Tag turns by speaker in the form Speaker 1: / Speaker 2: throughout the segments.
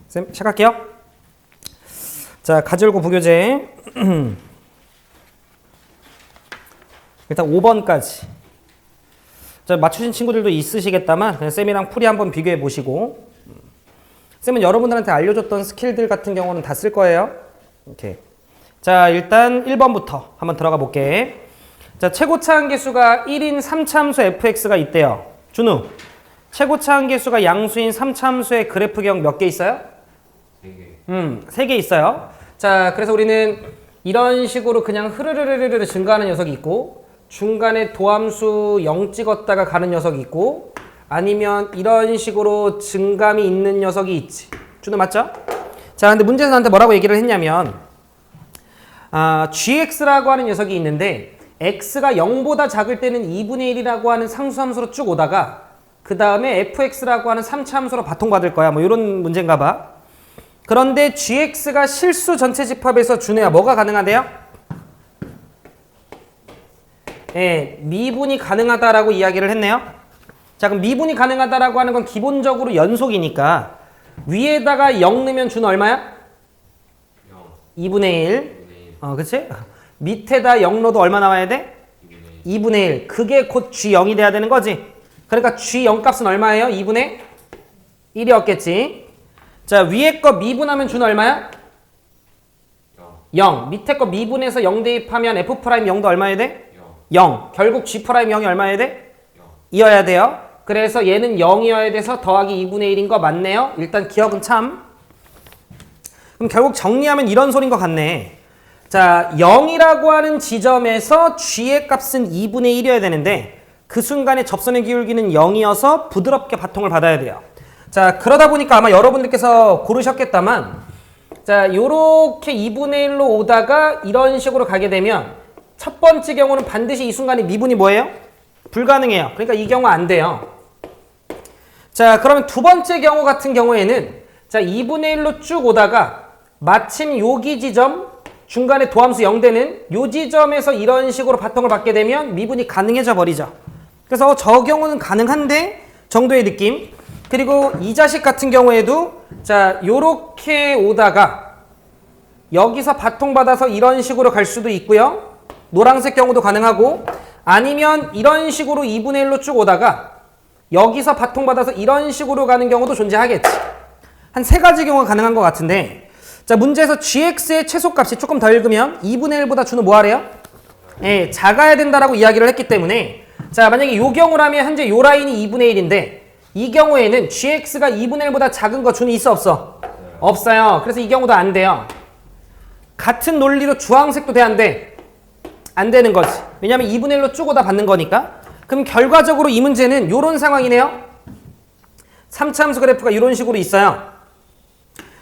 Speaker 1: 쌤, 시작할게요. 자, 가지고 부교재. 일단 5번까지. 자, 맞추신 친구들도 있으시겠다만 그냥 쌤이랑 풀이 한번 비교해 보시고, 쌤은 여러분들한테 알려줬던 스킬들 같은 경우는 다 쓸 거예요. 오케이. 자, 일단 1번부터 한번 들어가 볼게. 자, 최고차 한계수가 1인 3차함수 fx가 있대요. 준우, 최고차 한계수가 양수인 3차함수의 그래프경 몇 개 있어요? 3개. 3개 있어요. 자, 그래서 우리는 이런 식으로 그냥 흐르르르르 증가하는 녀석이 있고, 중간에 도함수 0 찍었다가 가는 녀석이 있고, 아니면 이런 식으로 증감이 있는 녀석이 있지. 준우 맞죠? 자, 근데 문제에서 나한테 뭐라고 얘기를 했냐면, gx라고 하는 녀석이 있는데 x가 0보다 작을 때는 2분의 1이라고 하는 상수함수로 쭉 오다가 그 다음에 fx라고 하는 3차 함수로 바통받을 거야. 뭐 이런 문제인가 봐. 그런데 gx가 실수 전체 집합에서 준우야 뭐가 가능하대요? 예, 미분이 가능하다라고 이야기를 했네요. 자, 그럼 미분이 가능하다라고 하는 건 기본적으로 연속이니까 위에다가 0 넣으면 준우 얼마야? 2분의 1. 그치? 밑에다 0 넣어도 얼마 나와야 돼? 2분의 1. 그게 곧 G0이 돼야 되는 거지. 그러니까 G0 값은 얼마예요? 2분의 1이었겠지. 자, 위에 거 미분하면 준 얼마야? 0. 밑에 거 미분해서 0 대입하면 F'0도 얼마야 돼? 0. 결국 G'0이 얼마야 돼? 2여야 돼요. 그래서 얘는 0이어야 돼서 더하기 2분의 1인 거 맞네요. 일단 기억은 참. 그럼 결국 정리하면 이런 소린 것 같네. 자, 0이라고 하는 지점에서 g의 값은 2분의 1이어야 되는데 그 순간에 접선의 기울기는 0이어서 부드럽게 바통을 받아야 돼요. 자, 그러다 보니까 아마 여러분들께서 고르셨겠다만, 자, 요렇게 2분의 1로 오다가 이런 식으로 가게 되면 첫 번째 경우는 반드시 이 순간에 미분이 뭐예요? 불가능해요. 그러니까 이 경우 안 돼요. 자, 그러면 두 번째 경우 같은 경우에는 자, 2분의 1로 쭉 오다가 마침 여기 지점 중간에 도함수 0되는 요 지점에서 이런 식으로 바통을 받게 되면 미분이 가능해져 버리죠. 그래서 저 경우는 가능한데 정도의 느낌. 그리고 이 자식 같은 경우에도 자, 요렇게 오다가 여기서 바통 받아서 이런 식으로 갈 수도 있고요. 노란색 경우도 가능하고, 아니면 이런 식으로 2분의 1로 쭉 오다가 여기서 바통 받아서 이런 식으로 가는 경우도 존재하겠지. 한 3가지 경우가 가능한 것 같은데, 자, 문제에서 gx의 최소값이 조금 더 읽으면 2분의 1보다 준우 뭐 하래요? 예, 작아야 된다라고 이야기를 했기 때문에, 자, 만약에 요 경우라면 현재 요 라인이 2분의 1인데 이 경우에는 gx가 2분의 1보다 작은 거 준우 있어 없어? 없어요. 그래서 이 경우도 안 돼요. 같은 논리로 주황색도 돼 안 돼? 안 되는 거지. 왜냐면 2분의 1로 쭉 오다 받는 거니까. 그럼 결과적으로 이 문제는 요런 상황이네요. 3차 함수 그래프가 이런 식으로 있어요.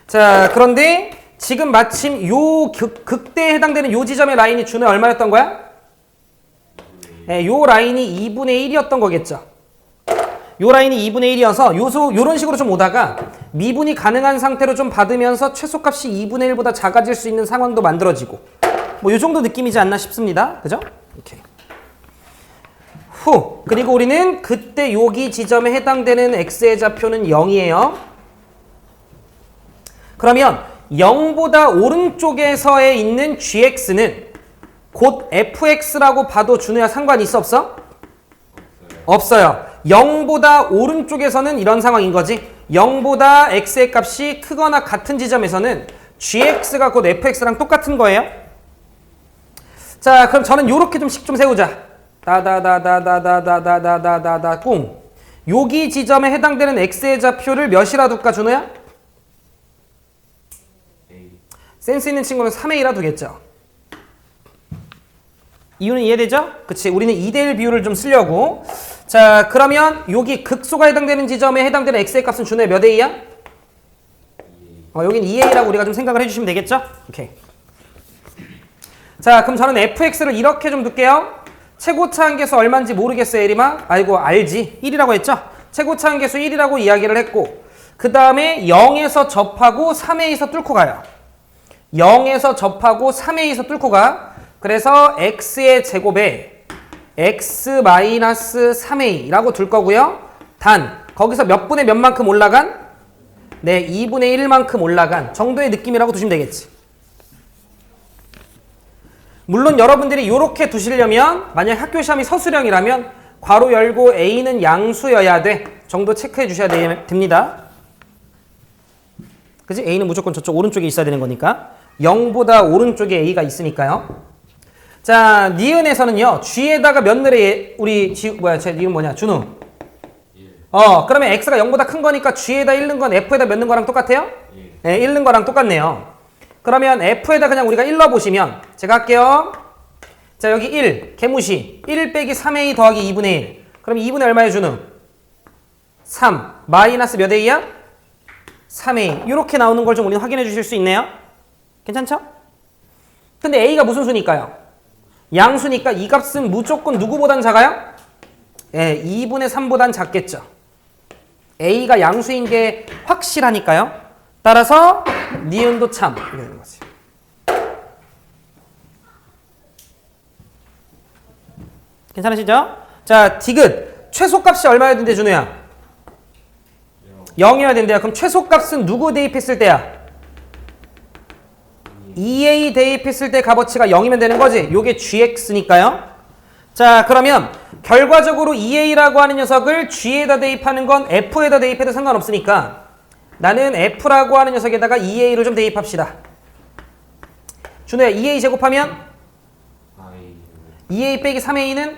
Speaker 1: 자, 그런데 지금 마침 요 극대에 해당되는 요 지점의 라인이 준우의 얼마였던 거야? 네, 요 라인이 2분의 1이었던 거겠죠. 요 라인이 2분의 1이어서 요런 식으로 좀 오다가 미분이 가능한 상태로 좀 받으면서 최소값이 2분의 1보다 작아질 수 있는 상황도 만들어지고, 뭐 요 정도 느낌이지 않나 싶습니다. 그죠? 오케이. 그리고 우리는 그때 여기 지점에 해당되는 x의 좌표는 0이에요. 그러면 0보다 오른쪽에서에 있는 gx는 곧 fx라고 봐도 준우야 상관이 있어 없어? 없어요. 0보다 오른쪽에서는 이런 상황인 거지. 0보다 x의 값이 크거나 같은 지점에서는 gx가 곧 fx랑 똑같은 거예요. 자, 그럼 저는 요렇게 좀 식 좀 세우자. 다다다다다다다다다다다 꿍. 여기 지점에 해당되는 x의 좌표를 몇이라 둘까 준우야? 센스 있는 친구는 3A라 두겠죠. 이유는 이해되죠? 그치, 우리는 2대1 비율을 좀 쓰려고. 자, 그러면 여기 극소가 해당되는 지점에 해당되는 x의 값은 준우야 몇 A야? 여긴 2A라고 우리가 좀 생각을 해주시면 되겠죠? 오케이. 자, 그럼 저는 fx를 이렇게 좀 둘게요. 최고차 한계수 얼마인지 모르겠어요, 예림아? 아이고, 알지. 1이라고 했죠? 최고차 한계수 1이라고 이야기를 했고, 그 다음에 0에서 접하고 3A에서 뚫고 가요. 0에서 접하고 3A에서 뚫고 가. 그래서 x의 제곱에 x-3A라고 둘 거고요. 단, 거기서 몇 분의 몇 만큼 올라간? 네, 2분의 1만큼 올라간 정도의 느낌이라고 두시면 되겠지. 물론 여러분들이 이렇게 두시려면 만약 학교 시험이 서술형이라면 괄호 열고 A는 양수여야 돼 정도 체크해 주셔야 됩니다. 그치? A는 무조건 저쪽 오른쪽에 있어야 되는 거니까 0보다 오른쪽에 A가 있으니까요. 자, 니은에서는요 G에다가 몇 늘에 우리 제 니은 뭐냐 준우 그러면 X가 0보다 큰 거니까 G에다 1 넣은 건 F에다 몇 넣은 거랑 똑같아요? 네, 1 넣은 거랑 똑같네요. 그러면 F에다 그냥 우리가 1 넣어보시면 제가 할게요. 자, 여기 1 개무시 1 빼기 3A 더하기 2분의 1 그럼 2분의 얼마에 준우? 3 마이너스 몇 A야? 3A 이렇게 나오는 걸 좀 우리는 확인해 주실 수 있네요. 괜찮죠? 근데 A가 무슨 수니까요? 양수니까 이 값은 무조건 누구보단 작아요? 예, 2분의 3보단 작겠죠. A가 양수인 게 확실하니까요. 따라서 니은도 참 이렇게 되는 거지. 괜찮으시죠? 자, 디귿 최소값이 얼마여야 된대 준우야? 0이어야 된대요. 그럼 최소값은 누구 대입했을 때야? 2A 대입했을 때 값어치가 0이면 되는 거지. 요게 GX니까요. 자, 그러면 결과적으로 2A라고 하는 녀석을 G에다 대입하는 건 F에다 대입해도 상관없으니까 나는 F라고 하는 녀석에다가 2A를 좀 대입합시다. 준호야, 2A 제곱하면 2A 빼기 3A는?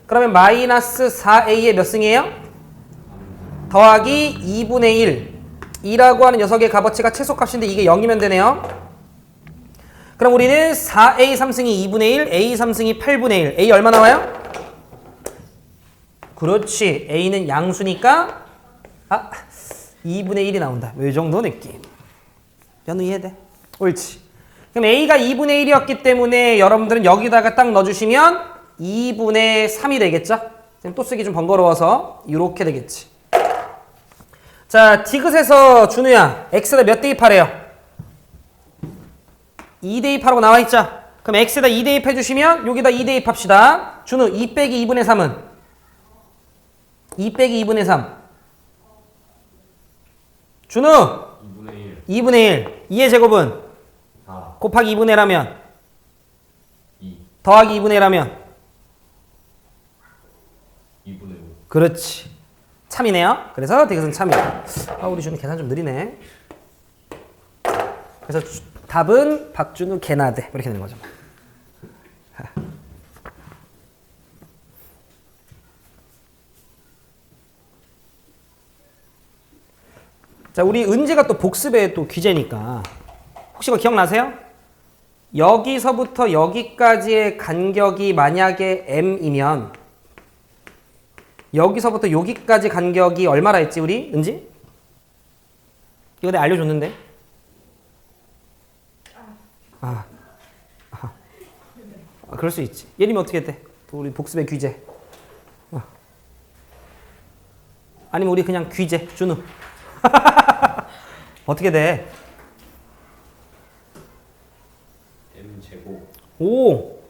Speaker 1: 그러면 마이너스 4A의 몇 승이에요? 더하기 2분의 1 2라고 하는 녀석의 값어치가 최소값인데 이게 0이면 되네요. 그럼 우리는 4A 3승이 2분의 1 A 3승이 8분의 1 A 얼마 나와요? 그렇지. A는 양수니까 2분의 1이 나온다. 이 정도 느낌. 연우 이해돼? 옳지. 그럼 A가 2분의 1이었기 때문에 여러분들은 여기다가 딱 넣어주시면 2분의 3이 되겠죠? 또 쓰기 좀 번거로워서 이렇게 되겠지. 자, 디귿에서 준우야 X에다 몇 대입하래요? 2 대입하라고 나와있죠? 그럼 X에다 2 대입해 주시면 여기다 2 대입합시다. 준우 2 빼기 2분의 3은? 2 빼기 2분의 3 준우
Speaker 2: 2분의 1
Speaker 1: 2분의 1 2의 제곱은?
Speaker 2: 4
Speaker 1: 곱하기 2분의 1하면?
Speaker 2: 2
Speaker 1: 더하기 2분의 1하면?
Speaker 2: 2분의 5
Speaker 1: 그렇지. 참이네요. 그래서 디귿은 참이야. 우리 준우 계산 좀 느리네. 그래서 답은 박준우 개나대 이렇게 되는 거죠. 자, 우리 은지가 또 복습의 또 귀재니까 혹시 그거 기억나세요? 여기서부터 여기까지의 간격이 만약에 m이면 여기서부터 여기까지 간격이 얼마라 했지 우리 은지? 이거 내가 알려줬는데. 그럴 수 있지. 예림이 어떻게 돼? 우리 복습의 귀재. 아니면 우리 그냥 귀재 준우. 어떻게 돼?
Speaker 2: m제곱
Speaker 1: 오.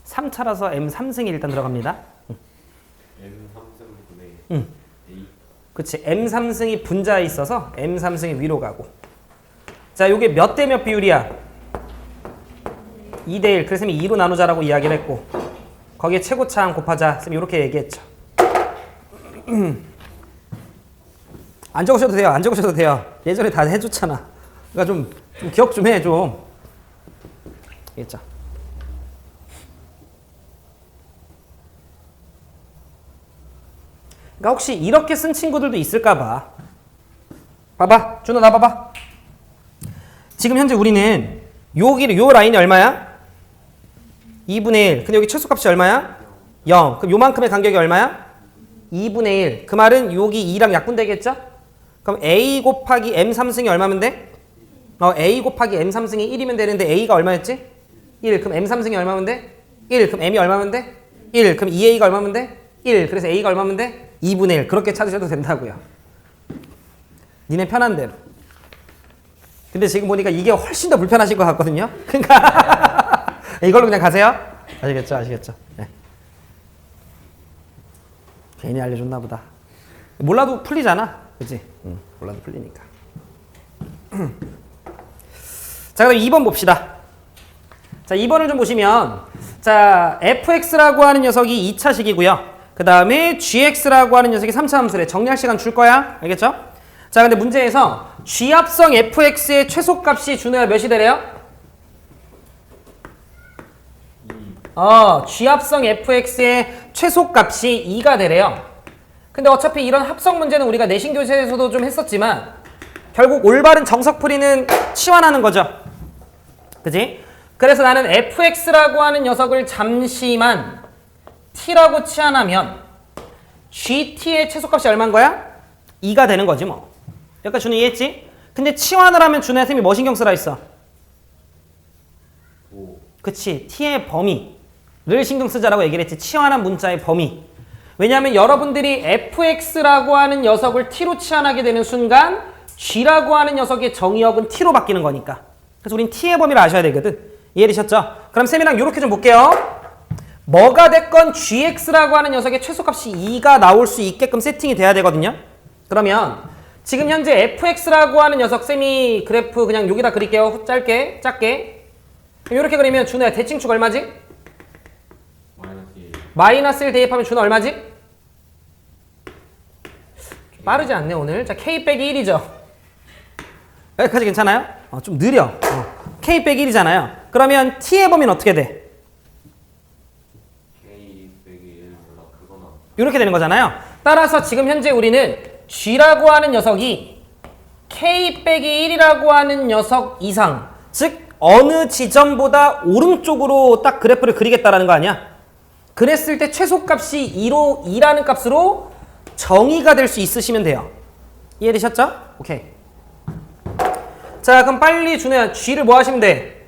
Speaker 1: 삼 차라서 m 3승이 일단 들어갑니다.
Speaker 2: m 3승분의
Speaker 1: 응.
Speaker 2: a
Speaker 1: 그치. m 3승이 분자에 있어서 m 3승이 위로 가고. 자, 요게 몇 대 몇 비율이야? 2대 1. 그래서 2로 나누자라고 이야기를 했고 거기에 최고차항 곱하자. 쌤 이렇게 얘기했죠. 안 적으셔도 돼요. 안 적으셔도 돼요. 예전에 다 해줬잖아. 그러니까 좀 기억 좀 해 좀. 알겠죠? 그러니까 혹시 이렇게 쓴 친구들도 있을까 봐. 봐봐. 준호 나 봐봐. 지금 현재 우리는 요 라인이 얼마야? 2분의 1. 근데 여기 최소값이 얼마야? 0. 그럼 요만큼의 간격이 얼마야? 2분의 1. 그 말은 여기 2랑 약분되겠죠? 그럼 A 곱하기 M 3승이 얼마면 돼? A 곱하기 M 3승이 1이면 되는데 A가 얼마였지? 1. 그럼 M 3승이 얼마면 돼? 1. 그럼 M이 얼마면 돼? 1. 그럼 2A가 얼마면 돼? 1. 그래서 A가 얼마면 돼? 2분의 1. 그렇게 찾으셔도 된다고요. 니네 편한 대로. 근데 지금 보니까 이게 훨씬 더 불편하실 것 같거든요. 그러니까 이걸로 그냥 가세요. 아시겠죠? 아시겠죠? 네. 괜히 알려줬나 보다. 몰라도 풀리잖아. 그치? 응, 몰라도 풀리니까. 자, 그럼 2번 봅시다. 자, 2번을 좀 보시면, 자, fx라고 하는 녀석이 2차식이고요. 그 다음에 gx라고 하는 녀석이 3차 함수래. 정리할 시간 줄 거야. 알겠죠? 자, 근데 문제에서 g합성 fx의 최소값이 준호야 몇이 되래요? g합성 fx의 최소값이 2가 되래요. 근데 어차피 이런 합성 문제는 우리가 내신 교재에서도 좀 했었지만 결국 올바른 정석풀이는 치환하는 거죠. 그지? 그래서 나는 fx라고 하는 녀석을 잠시만 t라고 치환하면 gt의 최소값이 얼마인 거야? 2가 되는 거지 뭐. 여기까지 준우 이해했지? 근데 치환을 하면 준우야 쌤이 뭐 신경 쓰라 했어? 그치, t의 범위를 신경 쓰자라고 얘기를 했지. 치환한 문자의 범위. 왜냐하면 여러분들이 fx라고 하는 녀석을 t로 치환하게 되는 순간 g라고 하는 녀석의 정의역은 t로 바뀌는 거니까. 그래서 우린 t의 범위를 아셔야 되거든. 이해되셨죠? 그럼 쌤이랑 이렇게 좀 볼게요. 뭐가 됐건 gx라고 하는 녀석의 최소값이 2가 나올 수 있게끔 세팅이 돼야 되거든요. 그러면 지금 현재 fx라고 하는 녀석 쌤이 그래프 그냥 여기다 그릴게요. 짧게 작게. 이렇게 그리면 준호야 대칭축 얼마지? 마이너스 1 대입하면 준호 얼마지? 빠르지 않네 오늘. 자, k 빼기 1이죠. 여기까지 괜찮아요? 좀 느려. k 빼기 1이잖아요. 그러면 t의 범위는 어떻게 돼?
Speaker 2: K 빼기 1보다 크거나
Speaker 1: 이렇게 되는 거잖아요. 따라서 지금 현재 우리는 g라고 하는 녀석이 k 빼기 1이라고 하는 녀석 이상, 즉 어느 지점보다 오른쪽으로 딱 그래프를 그리겠다라는 거 아니야? 그랬을 때 최소값이 2라는 값으로 정의가 될 수 있으시면 돼요. 이해되셨죠? 오케이. 자, 그럼 빨리 준호야 g를 뭐 하시면 돼?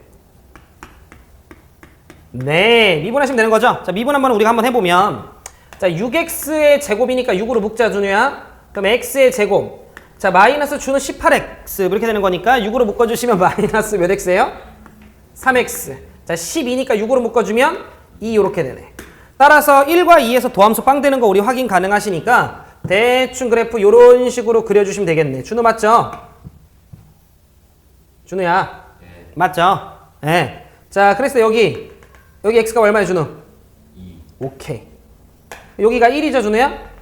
Speaker 1: 네, 미분하시면 되는 거죠? 자, 미분 한번 우리가 한번 해보면, 자, 6x의 제곱이니까 6으로 묶자, 준호야. 그럼 x의 제곱. 자, 마이너스 준호 18x 이렇게 되는 거니까 6으로 묶어주시면 마이너스 몇 x예요? 3x. 자, 12니까 6으로 묶어주면 2 이렇게 되네. 따라서 1과 2에서 도함수 빵 되는 거 우리 확인 가능하시니까 대충 그래프 이런 식으로 그려주시면 되겠네. 준호 맞죠? 준호야.
Speaker 2: 네.
Speaker 1: 맞죠? 네. 자, 그래서 여기 x가 얼마야, 준호?
Speaker 2: 2
Speaker 1: 오케이. 여기가 1이죠, 준호야?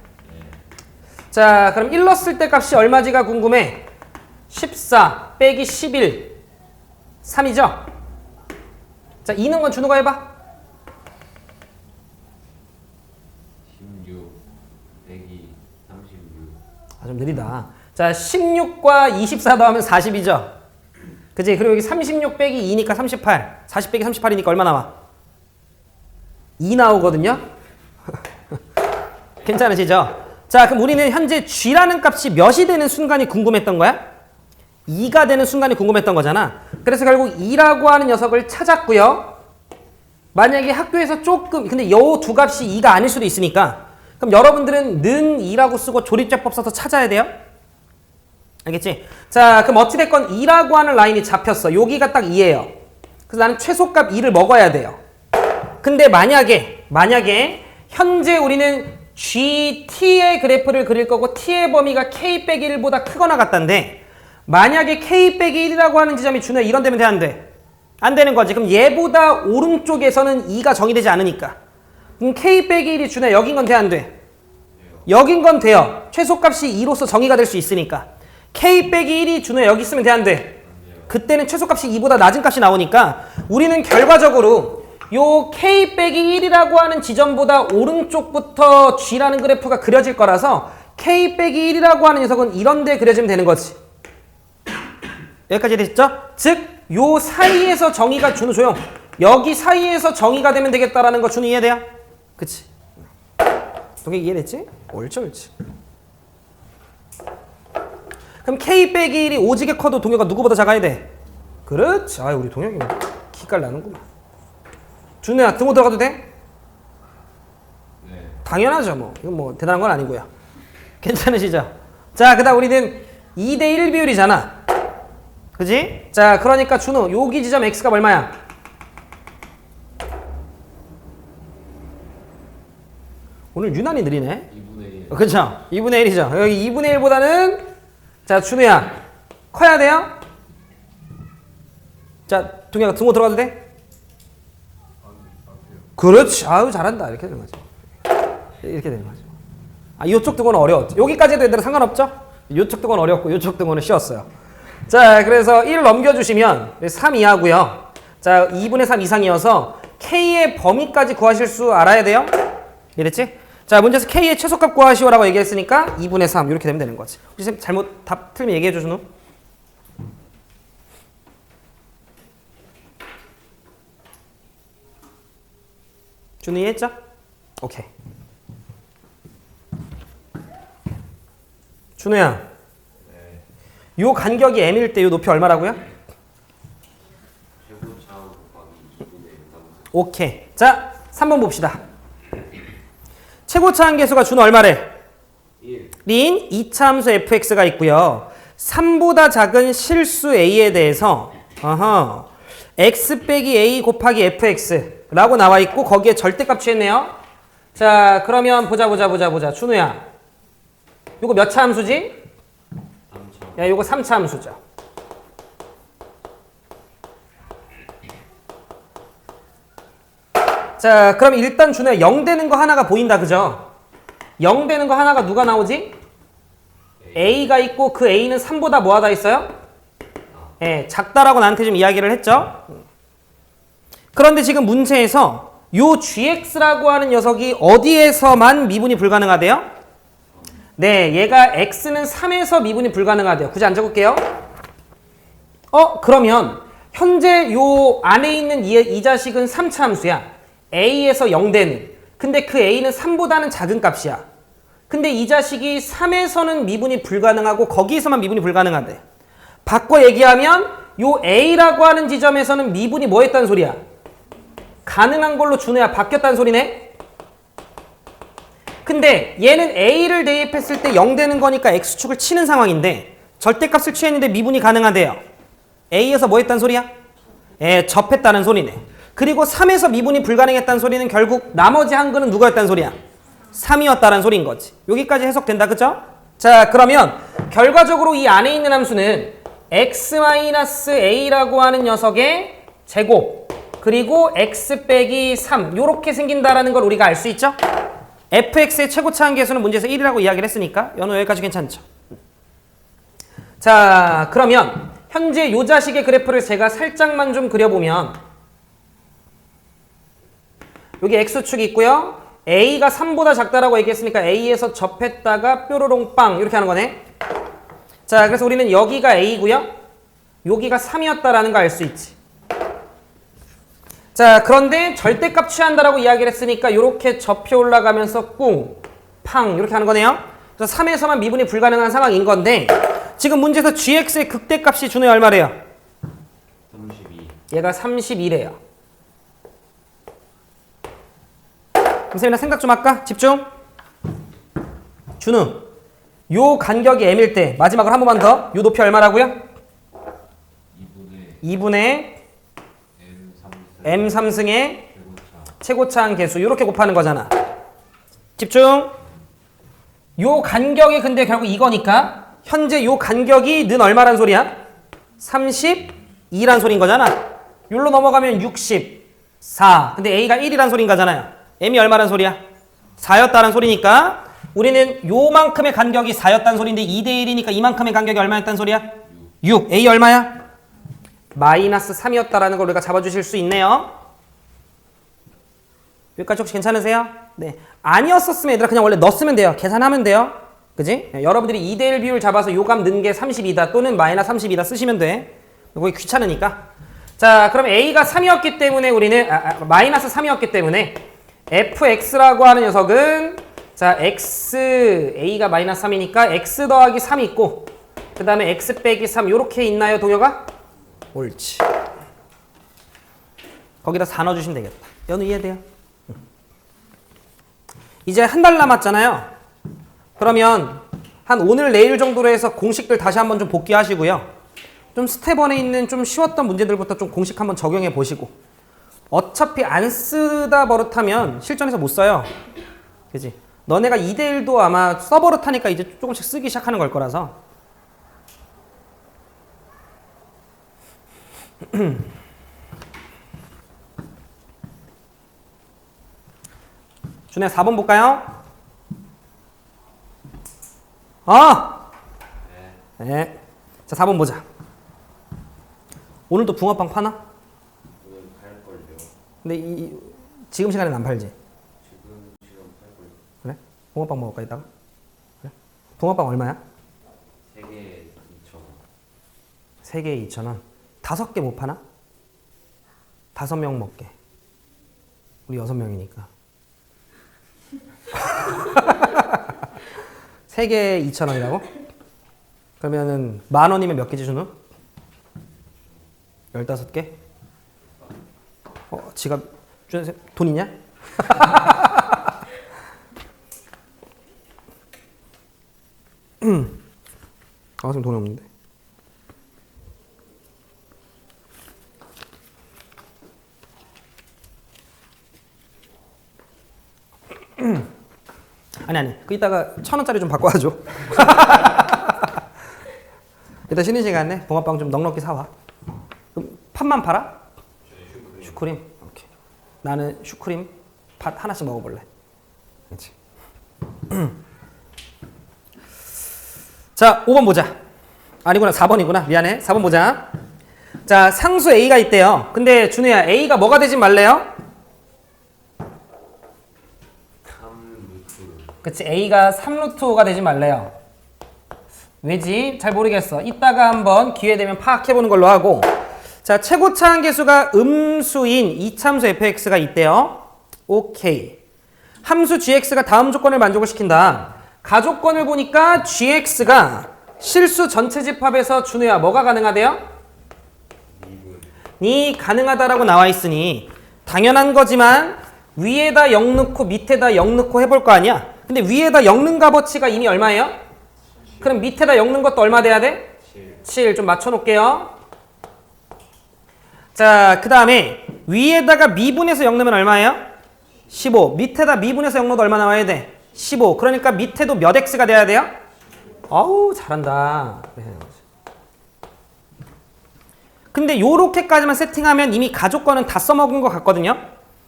Speaker 1: 자, 그럼 1 넣었을 때 값이 얼마지가 궁금해. 14 빼기 11 3이죠? 자, 2 넣은 건 준호가 해봐.
Speaker 2: 16 빼기 36
Speaker 1: 아, 좀 느리다. 자, 16과 24 더하면 40이죠? 그치? 그리고 여기 36 빼기 2니까 38. 40 빼기 38이니까 얼마 나와? 2 나오거든요? 괜찮으시죠? 자, 그럼 우리는 현재 g라는 값이 몇이 되는 순간이 궁금했던 거야? 2가 되는 순간이 궁금했던 거잖아. 그래서 결국 2라고 하는 녀석을 찾았고요. 만약에 학교에서 조금, 근데 요 두 값이 2가 아닐 수도 있으니까 그럼 여러분들은 는 2라고 쓰고 조립제법 써서 찾아야 돼요. 알겠지? 자, 그럼 어찌됐건 2라고 하는 라인이 잡혔어. 여기가 딱 2예요. 그래서 나는 최소값 2를 먹어야 돼요. 근데 만약에 현재 우리는 GT의 그래프를 그릴 거고 T의 범위가 K 빼기 1보다 크거나 같단데 만약에 K 빼기 1이라고 하는 지점이 준호야 이런 데면 돼, 안 돼? 안 되는 거지. 그럼 얘보다 오른쪽에서는 2가 정의되지 않으니까 그럼 K 빼기 1이 준호야 여긴 건 돼, 안 돼? 여긴 건 돼요. 최소값이 2로서 정의가 될 수 있으니까 K 빼기 1이 준호야 여기 있으면 돼, 안 돼? 그때는 최소값이 2보다 낮은 값이 나오니까 우리는 결과적으로 요 K 빼기 1이라고 하는 지점보다 오른쪽부터 G라는 그래프가 그려질 거라서 K 빼기 1이라고 하는 녀석은 이런 데 그려지면 되는 거지. 여기까지 됐죠? 즉, 요 사이에서 정의가 준우 조용. 여기 사이에서 정의가 되면 되겠다라는 거 준우 이해돼요? 그치? 동혁이 이해됐지? 옳지. 그럼 K 빼기 1이 오지게 커도 동혁아 누구보다 작아야 돼? 그렇지. 우리 동혁이 기깔 나는구만. 준우야 등호 들어가도 돼?
Speaker 2: 네.
Speaker 1: 당연하죠. 뭐 이건 뭐 대단한 건 아니고요. 괜찮으시죠? 자, 그다음 우리는 2대1 비율이잖아. 그지? 자, 그러니까 준우 여기 지점 x가 얼마야? 오늘 유난히 느리네.
Speaker 2: 2분의
Speaker 1: 그쵸? 2분의 1이죠. 여기 2분의 1보다는 자 준우야 커야 돼요? 자 동혁아 등호 들어가도 돼? 그렇지. 아유 잘한다. 이렇게 되는 거지. 이렇게 되는 거죠. 아 이쪽 등호는 어려웠죠. 여기까지 해도 얘들은 상관없죠? 이쪽 등호는 어렵고 이쪽 등호는 쉬웠어요. 자 그래서 1을 넘겨주시면 3 이하고요. 자 2분의 3 이상이어서 K의 범위까지 구하실 줄 알아야 돼요. 이랬지? 자 문제에서 K의 최소값 구하시오라고 얘기했으니까 2분의 3 이렇게 되면 되는 거지. 혹시 쌤 잘못 답 틀리면 얘기해 줘 준우. 준우 이해했죠? 오케이. 준우야 요 간격이 m일 때 요 높이 얼마라고요?
Speaker 2: 최고차 곱하기 2분의 1
Speaker 1: 오케이. 자 3번 봅시다. 최고차 한계수가 준우 얼마래?
Speaker 2: 1
Speaker 1: 린 2차 함수 fx가 있고요. 3보다 작은 실수 a에 대해서 x 빼기 a 곱하기 fx라고 나와 있고 거기에 절대값 취했네요. 자 그러면 보자. 준우야 요거 몇 차 함수지?
Speaker 2: 3차
Speaker 1: 야 요거 3차 함수죠. 자 그럼 일단 준우야 0 되는 거 하나가 보인다 그죠? 0 되는 거 하나가 누가 나오지? A가 있고 그 A는 3보다 뭐하다 있어요? 예, 작다라고 나한테 좀 이야기를 했죠? 그런데 지금 문제에서 요 GX라고 하는 녀석이 어디에서만 미분이 불가능하대요? 네, 얘가 X는 3에서 미분이 불가능하대요. 굳이 안 적을게요. 그러면 현재 요 안에 있는 이 자식은 3차 함수야. A에서 0되는. 근데 그 A는 3보다는 작은 값이야. 근데 이 자식이 3에서는 미분이 불가능하고 거기에서만 미분이 불가능하대. 바꿔 얘기하면 요 A라고 하는 지점에서는 미분이 뭐 했다는 소리야? 가능한 걸로 준우야 바뀌었다는 소리네? 근데 얘는 A를 대입했을 때 0 되는 거니까 X축을 치는 상황인데 절대값을 취했는데 미분이 가능하대요. A에서 뭐 했다는 소리야? 예, 접했다는 소리네. 그리고 3에서 미분이 불가능했다는 소리는 결국 나머지 한 근은 누구였다는 소리야? 3이었다는 소리인 거지. 여기까지 해석된다. 그죠? 자 그러면 결과적으로 이 안에 있는 함수는 x-a라고 하는 녀석의 제곱 그리고 x 빼기 3 요렇게 생긴다라는 걸 우리가 알 수 있죠? fx의 최고차 한계수는 문제에서 1이라고 이야기를 했으니까 연호 여기까지 괜찮죠? 자 그러면 현재 요 자식의 그래프를 제가 살짝만 좀 그려보면 여기 x축이 있고요. a가 3보다 작다라고 얘기했으니까 a에서 접했다가 뾰로롱 빵 이렇게 하는 거네. 자 그래서 우리는 여기가 a고요. 여기가 3이었다라는 거 알 수 있지. 자 그런데 절대값 취한다라고 이야기를 했으니까 이렇게 접혀 올라가면서 꿍, 팡 이렇게 하는 거네요. 그래서 3에서만 미분이 불가능한 상황인 건데 지금 문제에서 gx의 극대값이 준우야 얼마래요?
Speaker 2: 32
Speaker 1: 얘가 31이래요. 그럼 쌤이나 생각 좀 할까? 집중. 준우 요 간격이 m일 때 마지막으로 한 번만 더. 요 높이 얼마라고요? 2분의 m3승의 최고차한 계수 이렇게 곱하는 거잖아. 집중. 요 간격이 근데 결국 이거니까 현재 요 간격이 는 얼마란 소리야? 32란 소린 거잖아. 요로 넘어가면 64. 근데 a가 1이란 소린 거잖아요. m이 얼마란 소리야? 4였다는 소리니까 우리는 요만큼의 간격이 4였다는 소리인데 2대 1이니까 이만큼의 간격이 얼마였다는 소리야? 6. a 얼마야? 마이너스 3이었다라는 걸 우리가 잡아주실 수 있네요. 여기까지 혹시 괜찮으세요? 네. 아니었었으면 얘들아 그냥 원래 넣었으면 돼요. 계산하면 돼요. 그지? 네, 여러분들이 2대 1 비율 잡아서 요감 는 게 32다 또는 마이너스 32다 쓰시면 돼. 거기 귀찮으니까. 자 그럼 a가 3이었기 때문에 우리는 마이너스 3이었기 때문에 fx라고 하는 녀석은 자 x a가 마이너스 3이니까 x 더하기 3이 있고 그 다음에 x 빼기 3 요렇게 있나요 동혁아? 옳지. 거기다 4 넣어주시면 되겠다. 연우 이해돼요? 이제 한 달 남았잖아요. 그러면 한 오늘 내일 정도로 해서 공식들 다시 한번 좀 복귀하시고요. 좀 스텝 1에 있는 좀 쉬웠던 문제들부터 좀 공식 한번 적용해 보시고 어차피 안 쓰다 버릇하면 실전에서 못 써요. 그지? 너네가 2대1도 아마 서버로 타니까 이제 조금씩 쓰기 시작하는 걸 거라서. 준혜 4번 볼까요? 네. 자, 4번 보자. 오늘도 붕어빵 파나?
Speaker 2: 오늘 팔걸요.
Speaker 1: 근데 지금 시간에는 안 팔지?
Speaker 2: 지금 팔걸요.
Speaker 1: 그래? 붕어빵 먹을까 이따가? 그래? 붕어빵 얼마야?
Speaker 2: 3개 2,000원.
Speaker 1: 3개에 2,000원. 5개 못 파나? 5명 먹게. 우리 6명이니까. 3개에 2,000원이라고? 그러면은 10,000원이면 몇 개지 준우? 15개? 지갑 돈 있냐? 지금 돈이 없는데. 아니 그 이따가 1,000원짜리 좀 바꿔 와줘. 일단 쉬는 시간에 붕어빵 좀 넉넉히 사와. 그럼 팥만 팔아? 슈크림. 오케이. 나는 슈크림 팥 하나씩 먹어볼래. 그렇지. 자, 5번 보자. 아니구나, 4번이구나. 미안해. 4번 보자. 자, 상수 A가 있대요. 근데 준우야, A가 뭐가 되지 말래요?
Speaker 2: 3루트.
Speaker 1: 그치, A가 3루트가 되지 말래요. 왜지? 잘 모르겠어. 이따가 한번 기회되면 파악해보는 걸로 하고. 자, 최고차 한계수가 음수인 이참수 fx가 있대요. 오케이. 함수 gx가 다음 조건을 만족을 시킨다. 가조건을 보니까 gx가 실수 전체 집합에서 준우야 뭐가 가능하대요? 니 가능하다라고 나와 있으니 당연한 거지만 위에다 0 넣고 밑에다 0 넣고 해볼 거 아니야? 근데 위에다 0 넣은 값어치가 이미 얼마예요? 그럼 밑에다 0 넣은 것도 얼마 돼야 돼? 7. 좀 맞춰놓을게요. 자, 그 다음에 위에다가 미분해서 0 넣으면 얼마예요? 15. 밑에다 미분해서 0 넣어도 얼마 나와야 돼? 15. 그러니까 밑에도 몇 x가 돼야 돼요? 어우, 잘한다. 근데 요렇게까지만 세팅하면 이미 가조건은 다 써먹은 것 같거든요.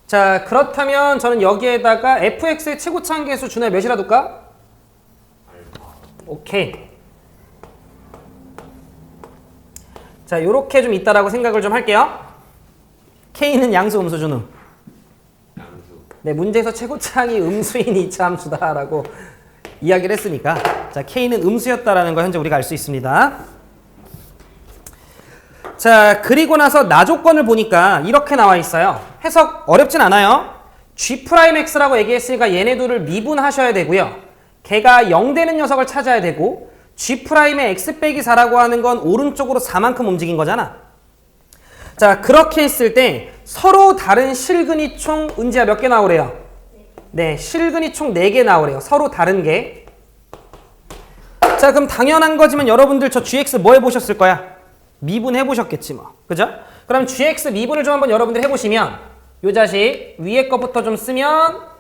Speaker 1: 자, 그렇다면 저는 여기에다가 fx의 최고차 한계수 준호야 몇이라 둘까? 오케이. 자, 요렇게 좀 있다라고 생각을 좀 할게요. K는 양수, 음수, 준우.
Speaker 2: 양수.
Speaker 1: 네, 문제에서 최고차항이 음수인 이차함수다라고 이야기를 했으니까 자, K는 음수였다라는 걸 현재 우리가 알 수 있습니다. 자, 그리고 나서 나조건을 보니까 이렇게 나와 있어요. 해석 어렵진 않아요. G'X라고 얘기했으니까 얘네 둘을 미분하셔야 되고요. 걔가 0 되는 녀석을 찾아야 되고 G'의 X 빼기 4라고 하는 건 오른쪽으로 4만큼 움직인 거잖아. 자, 그렇게 했을 때 서로 다른 실근이 총 은지야 몇 개 나오래요? 네, 실근이 총 4개 나오래요. 서로 다른 게. 자, 그럼 당연한 거지만 여러분들 저 GX 뭐 해보셨을 거야? 미분 해보셨겠지 뭐. 그죠? 그럼 GX 미분을 좀 한번 여러분들 해보시면 요 자식 위에 것부터 좀 쓰면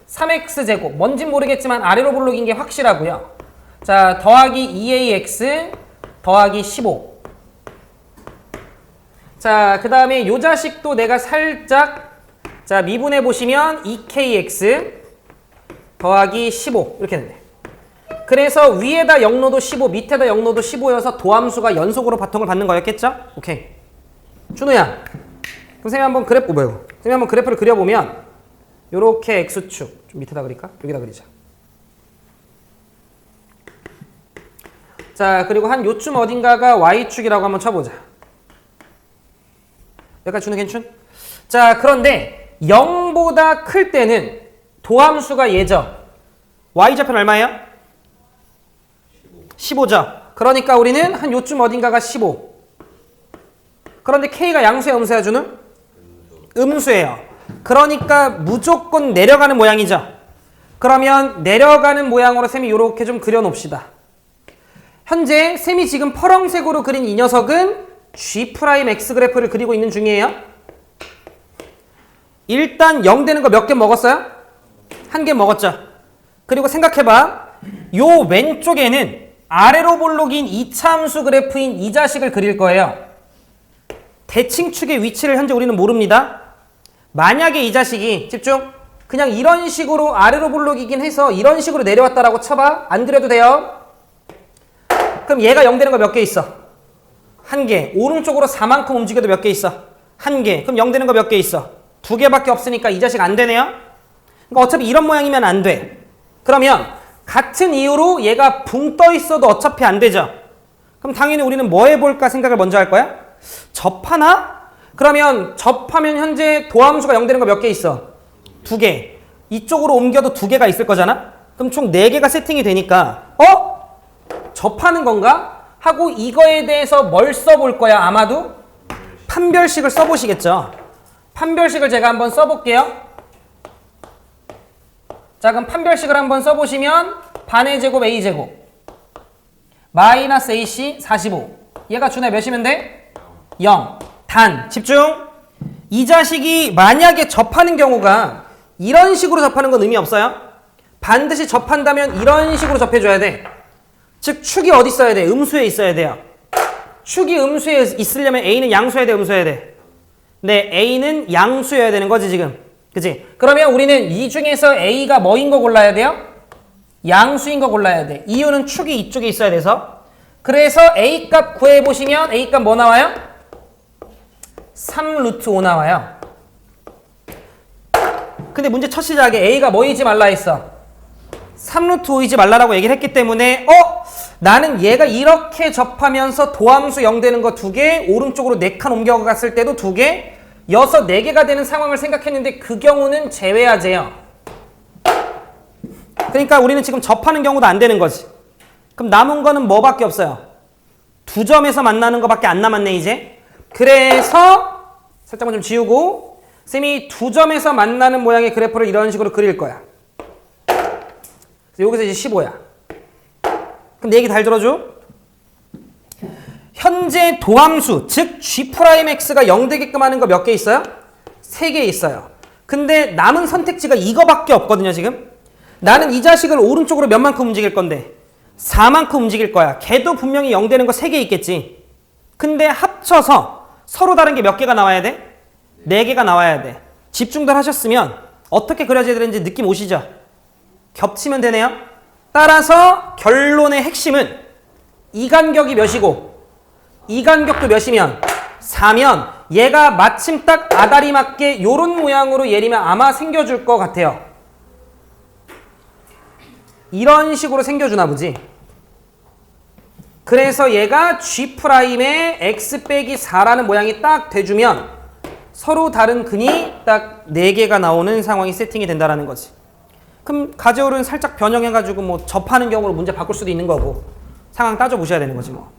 Speaker 1: 3x제곱 뭔진 모르겠지만 아래로 블록인 게 확실하고요. 자, 더하기 2ax 더하기 15. 자, 그 다음에 요 자식도 내가 살짝 자 미분해 보시면 2kx 더하기 15 이렇게 되네. 그래서 위에다 0 넣어도 15 밑에다 0 넣어도 15여서 도함수가 연속으로 바통을 받는 거였겠죠? 오케이. 준호야, 그럼 선생님 한번 그래프 뭐예요? 선생님 한번 그래프를 그려보면 요렇게 x축 좀 밑에다 그릴까? 여기다 그리자. 자, 그리고 한 요쯤 어딘가가 y축이라고 한번 쳐보자. 여기까지 준호 괜춘? 자, 그런데 0보다 클 때는 도함수가 얘죠. y좌표는 얼마예요? 15죠. 그러니까 우리는 한 요쯤 어딘가가 15. 그런데 k가 양수야 음수야 준우? 음수예요. 그러니까 무조건 내려가는 모양이죠. 그러면 내려가는 모양으로 쌤이 이렇게 좀 그려놓읍시다. 현재 쌤이 지금 파란색으로 그린 이 녀석은 G'X 그래프를 그리고 있는 중이에요. 일단 0 되는 거 몇 개 먹었어요? 한 개 먹었죠. 그리고 생각해봐. 요 왼쪽에는 아래로 볼록인 2차 함수 그래프인 이 자식을 그릴 거예요. 대칭축의 위치를 현재 우리는 모릅니다. 만약에 이 자식이, 집중, 그냥 이런 식으로 아래로 볼록이긴 해서 이런 식으로 내려왔다라고 쳐봐. 안 그려도 돼요. 그럼 얘가 0 되는 거 몇 개 있어? 1개. 오른쪽으로 4만큼 움직여도 몇 개 있어? 1개. 그럼 0 되는 거 몇 개 있어? 2개밖에 없으니까 이 자식 안 되네요. 그러니까 어차피 이런 모양이면 안 돼. 그러면 같은 이유로 얘가 붕 떠 있어도 어차피 안 되죠. 그럼 당연히 우리는 뭐 해볼까 생각을 먼저 할 거야? 접하나? 그러면 접하면 현재 도함수가 0 되는 거 몇 개 있어? 2개. 이쪽으로 옮겨도 2개가 있을 거잖아? 그럼 총 4개가 세팅이 되니까 접하는 건가? 하고 이거에 대해서 뭘 써볼 거야? 아마도 판별식을 써보시겠죠. 판별식을 제가 한번 써볼게요. 자, 그럼 판별식을 한번 써보시면 반의 제곱 a제곱 마이너스 ac 45 얘가 준에 몇이면 돼? 0. 단, 집중. 이 자식이 만약에 접하는 경우가 이런 식으로 접하는 건 의미 없어요. 반드시 접한다면 이런 식으로 접해줘야 돼. 즉 축이 어디 있어야 돼? 음수에 있어야 돼요. 축이 음수에 있으려면 a는 양수여야 돼, 음수여야 돼? 네, a는 양수여야 되는 거지 지금. 그치? 그러면 우리는 이 중에서 a가 뭐인 거 골라야 돼요? 양수인 거 골라야 돼. 이유는 축이 이쪽에 있어야 돼서. 그래서 a 값 구해보시면 a 값 뭐 나와요? 3루트 5 나와요. 근데 문제 첫 시작에 a가 뭐이지 말라 했어? 3루트 5이지 말라라고 얘기를 했기 때문에 나는 얘가 이렇게 접하면서 도함수 0 되는 거 2개, 오른쪽으로 4칸 옮겨갔을 때도 2개, 6, 4개가 되는 상황을 생각했는데 그 경우는 제외하재요. 그러니까 우리는 지금 접하는 경우도 안 되는 거지. 그럼 남은 거는 뭐밖에 없어요? 2점에서 만나는 거밖에 안 남았네 이제. 그래서 살짝만 좀 지우고 쌤이 2점에서 만나는 모양의 그래프를 이런 식으로 그릴 거야. 여기서 이제 15야. 그럼 내 얘기 잘 들어줘. 현재 도함수, 즉 G'X가 0 되게끔 하는 거 몇 개 있어요? 3개 있어요. 근데 남은 선택지가 이거밖에 없거든요, 지금. 나는 이 자식을 오른쪽으로 몇만큼 움직일 건데 4만큼 움직일 거야. 걔도 분명히 0 되는 거 3개 있겠지. 근데 합쳐서 서로 다른 게 몇 개가 나와야 돼? 4개가 나와야 돼. 집중들 하셨으면 어떻게 그려져야 되는지 느낌 오시죠? 겹치면 되네요. 따라서 결론의 핵심은 이 간격이 몇이고 이 간격도 몇이면 4면 얘가 마침 딱 아다리 맞게 요런 모양으로 예리면 아마 생겨줄 것 같아요. 이런 식으로 생겨주나 보지. 그래서 얘가 G'의 x 빼기 4라는 모양이 딱 돼주면 서로 다른 근이 딱 4개가 나오는 상황이 세팅이 된다는 거지. 그럼 가제오는 살짝 변형해가지고 뭐 접하는 경우로 문제 바꿀 수도 있는 거고 상황 따져보셔야 되는 거지 뭐.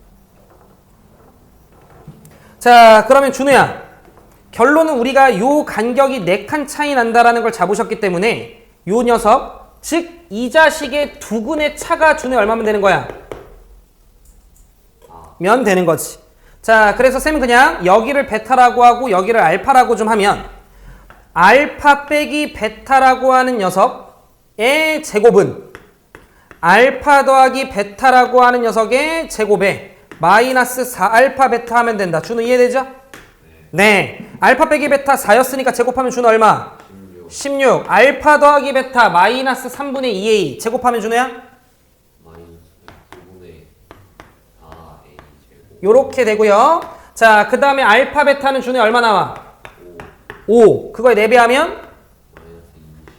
Speaker 1: 자, 그러면 준우야, 결론은 우리가 요 간격이 4칸 차이 난다라는 걸 잡으셨기 때문에 요 녀석, 즉 이 자식의 두근의 차가 준우에 얼마면 되는 거야? 면 되는 거지. 자, 그래서 쌤은 그냥 여기를 베타라고 하고 여기를 알파라고 좀 하면 알파 빼기 베타라고 하는 녀석의 제곱은 알파 더하기 베타라고 하는 녀석의 제곱에 마이너스 4 알파 베타 하면 된다. 준우 이해되죠? 네. 알파 빼기 베타 4였으니까 제곱하면 준우 얼마? 16. 알파 더하기 베타 마이너스 3분의 2a 제곱하면 준우야?
Speaker 2: 마이너스 2분의 4a 제곱.
Speaker 1: 요렇게 되고요. 자, 그 다음에 알파 베타는 준우야 얼마 나와? 5. 그거에 4배하면?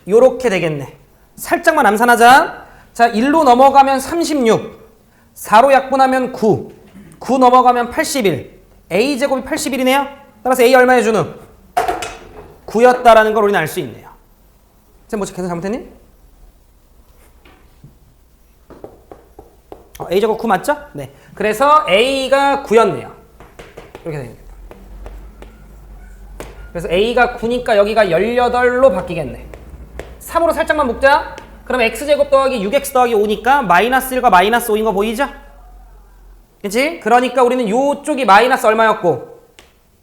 Speaker 1: 요렇게 되겠네. 살짝만 암산하자. 자, 1로 넘어가면 36. 4로 약분하면 9. 9 넘어가면 81. a제곱이 81이네요. 따라서 a 얼마에 준우? 9였다라는 걸 우리는 알 수 있네요. 쌤, 뭐 계산 잘못했니? a제곱 9 맞죠? 네. 그래서 a가 9였네요. 이렇게 됩니다. 그래서 a가 9니까 여기가 18로 바뀌겠네. 3으로 살짝만 묶자. 그럼 x제곱 더하기 6x 더하기 5니까 마이너스 1과 마이너스 5인 거 보이죠? 그치? 그러니까 우리는 요쪽이 마이너스 얼마였고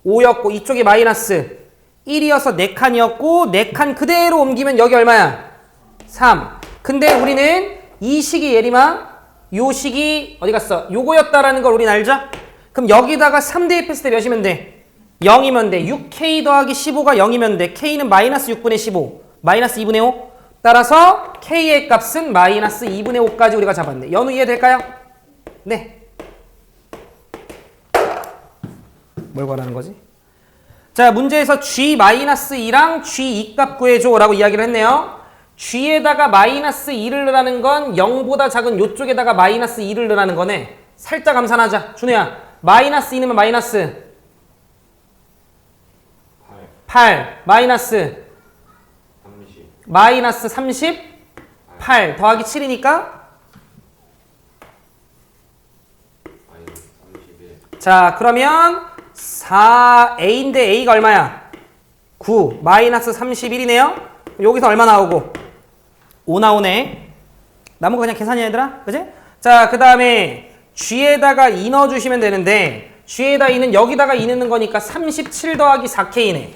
Speaker 1: 5였고 이쪽이 마이너스 1이어서 4칸이었고 4칸 그대로 옮기면 여기 얼마야? 3. 근데 우리는 이 식이 예림아 요 식이 어디 갔어? 요거였다라는 걸 우린 알죠? 그럼 여기다가 3 대입했을 때 몇이면 돼? 0이면 돼. 6k 더하기 15가 0이면 돼. k는 마이너스 6분의 15 마이너스 2분의 5 따라서 k의 값은 마이너스 2분의 5까지 우리가 잡았네. 연우 이해될까요? 네. 뭘 구하라는 거지? 자, 문제에서 g-2랑 g2 값 구해줘 라고 이야기를 했네요. g에다가 마이너스 2를 넣으라는 건 0보다 작은 요쪽에다가 마이너스 2를 넣으라는 거네. 살짝 감산하자. 준우야, 마이너스 2 넣으면 마이너스 8 마이너스
Speaker 2: 30
Speaker 1: 마이너스 38 더하기 7이니까
Speaker 2: 마이너스 31
Speaker 1: 자, 그러면 4a인데 a가 얼마야? 9 마이너스 31이네요. 여기서 얼마 나오고? 5 나오네. 남은 거 그냥 계산이야 얘들아. 그지? 자, 그 다음에 g에다가 2 넣어주시면 되는데 g에다 2는 여기다가 2 넣는 거니까 37 더하기 4k네.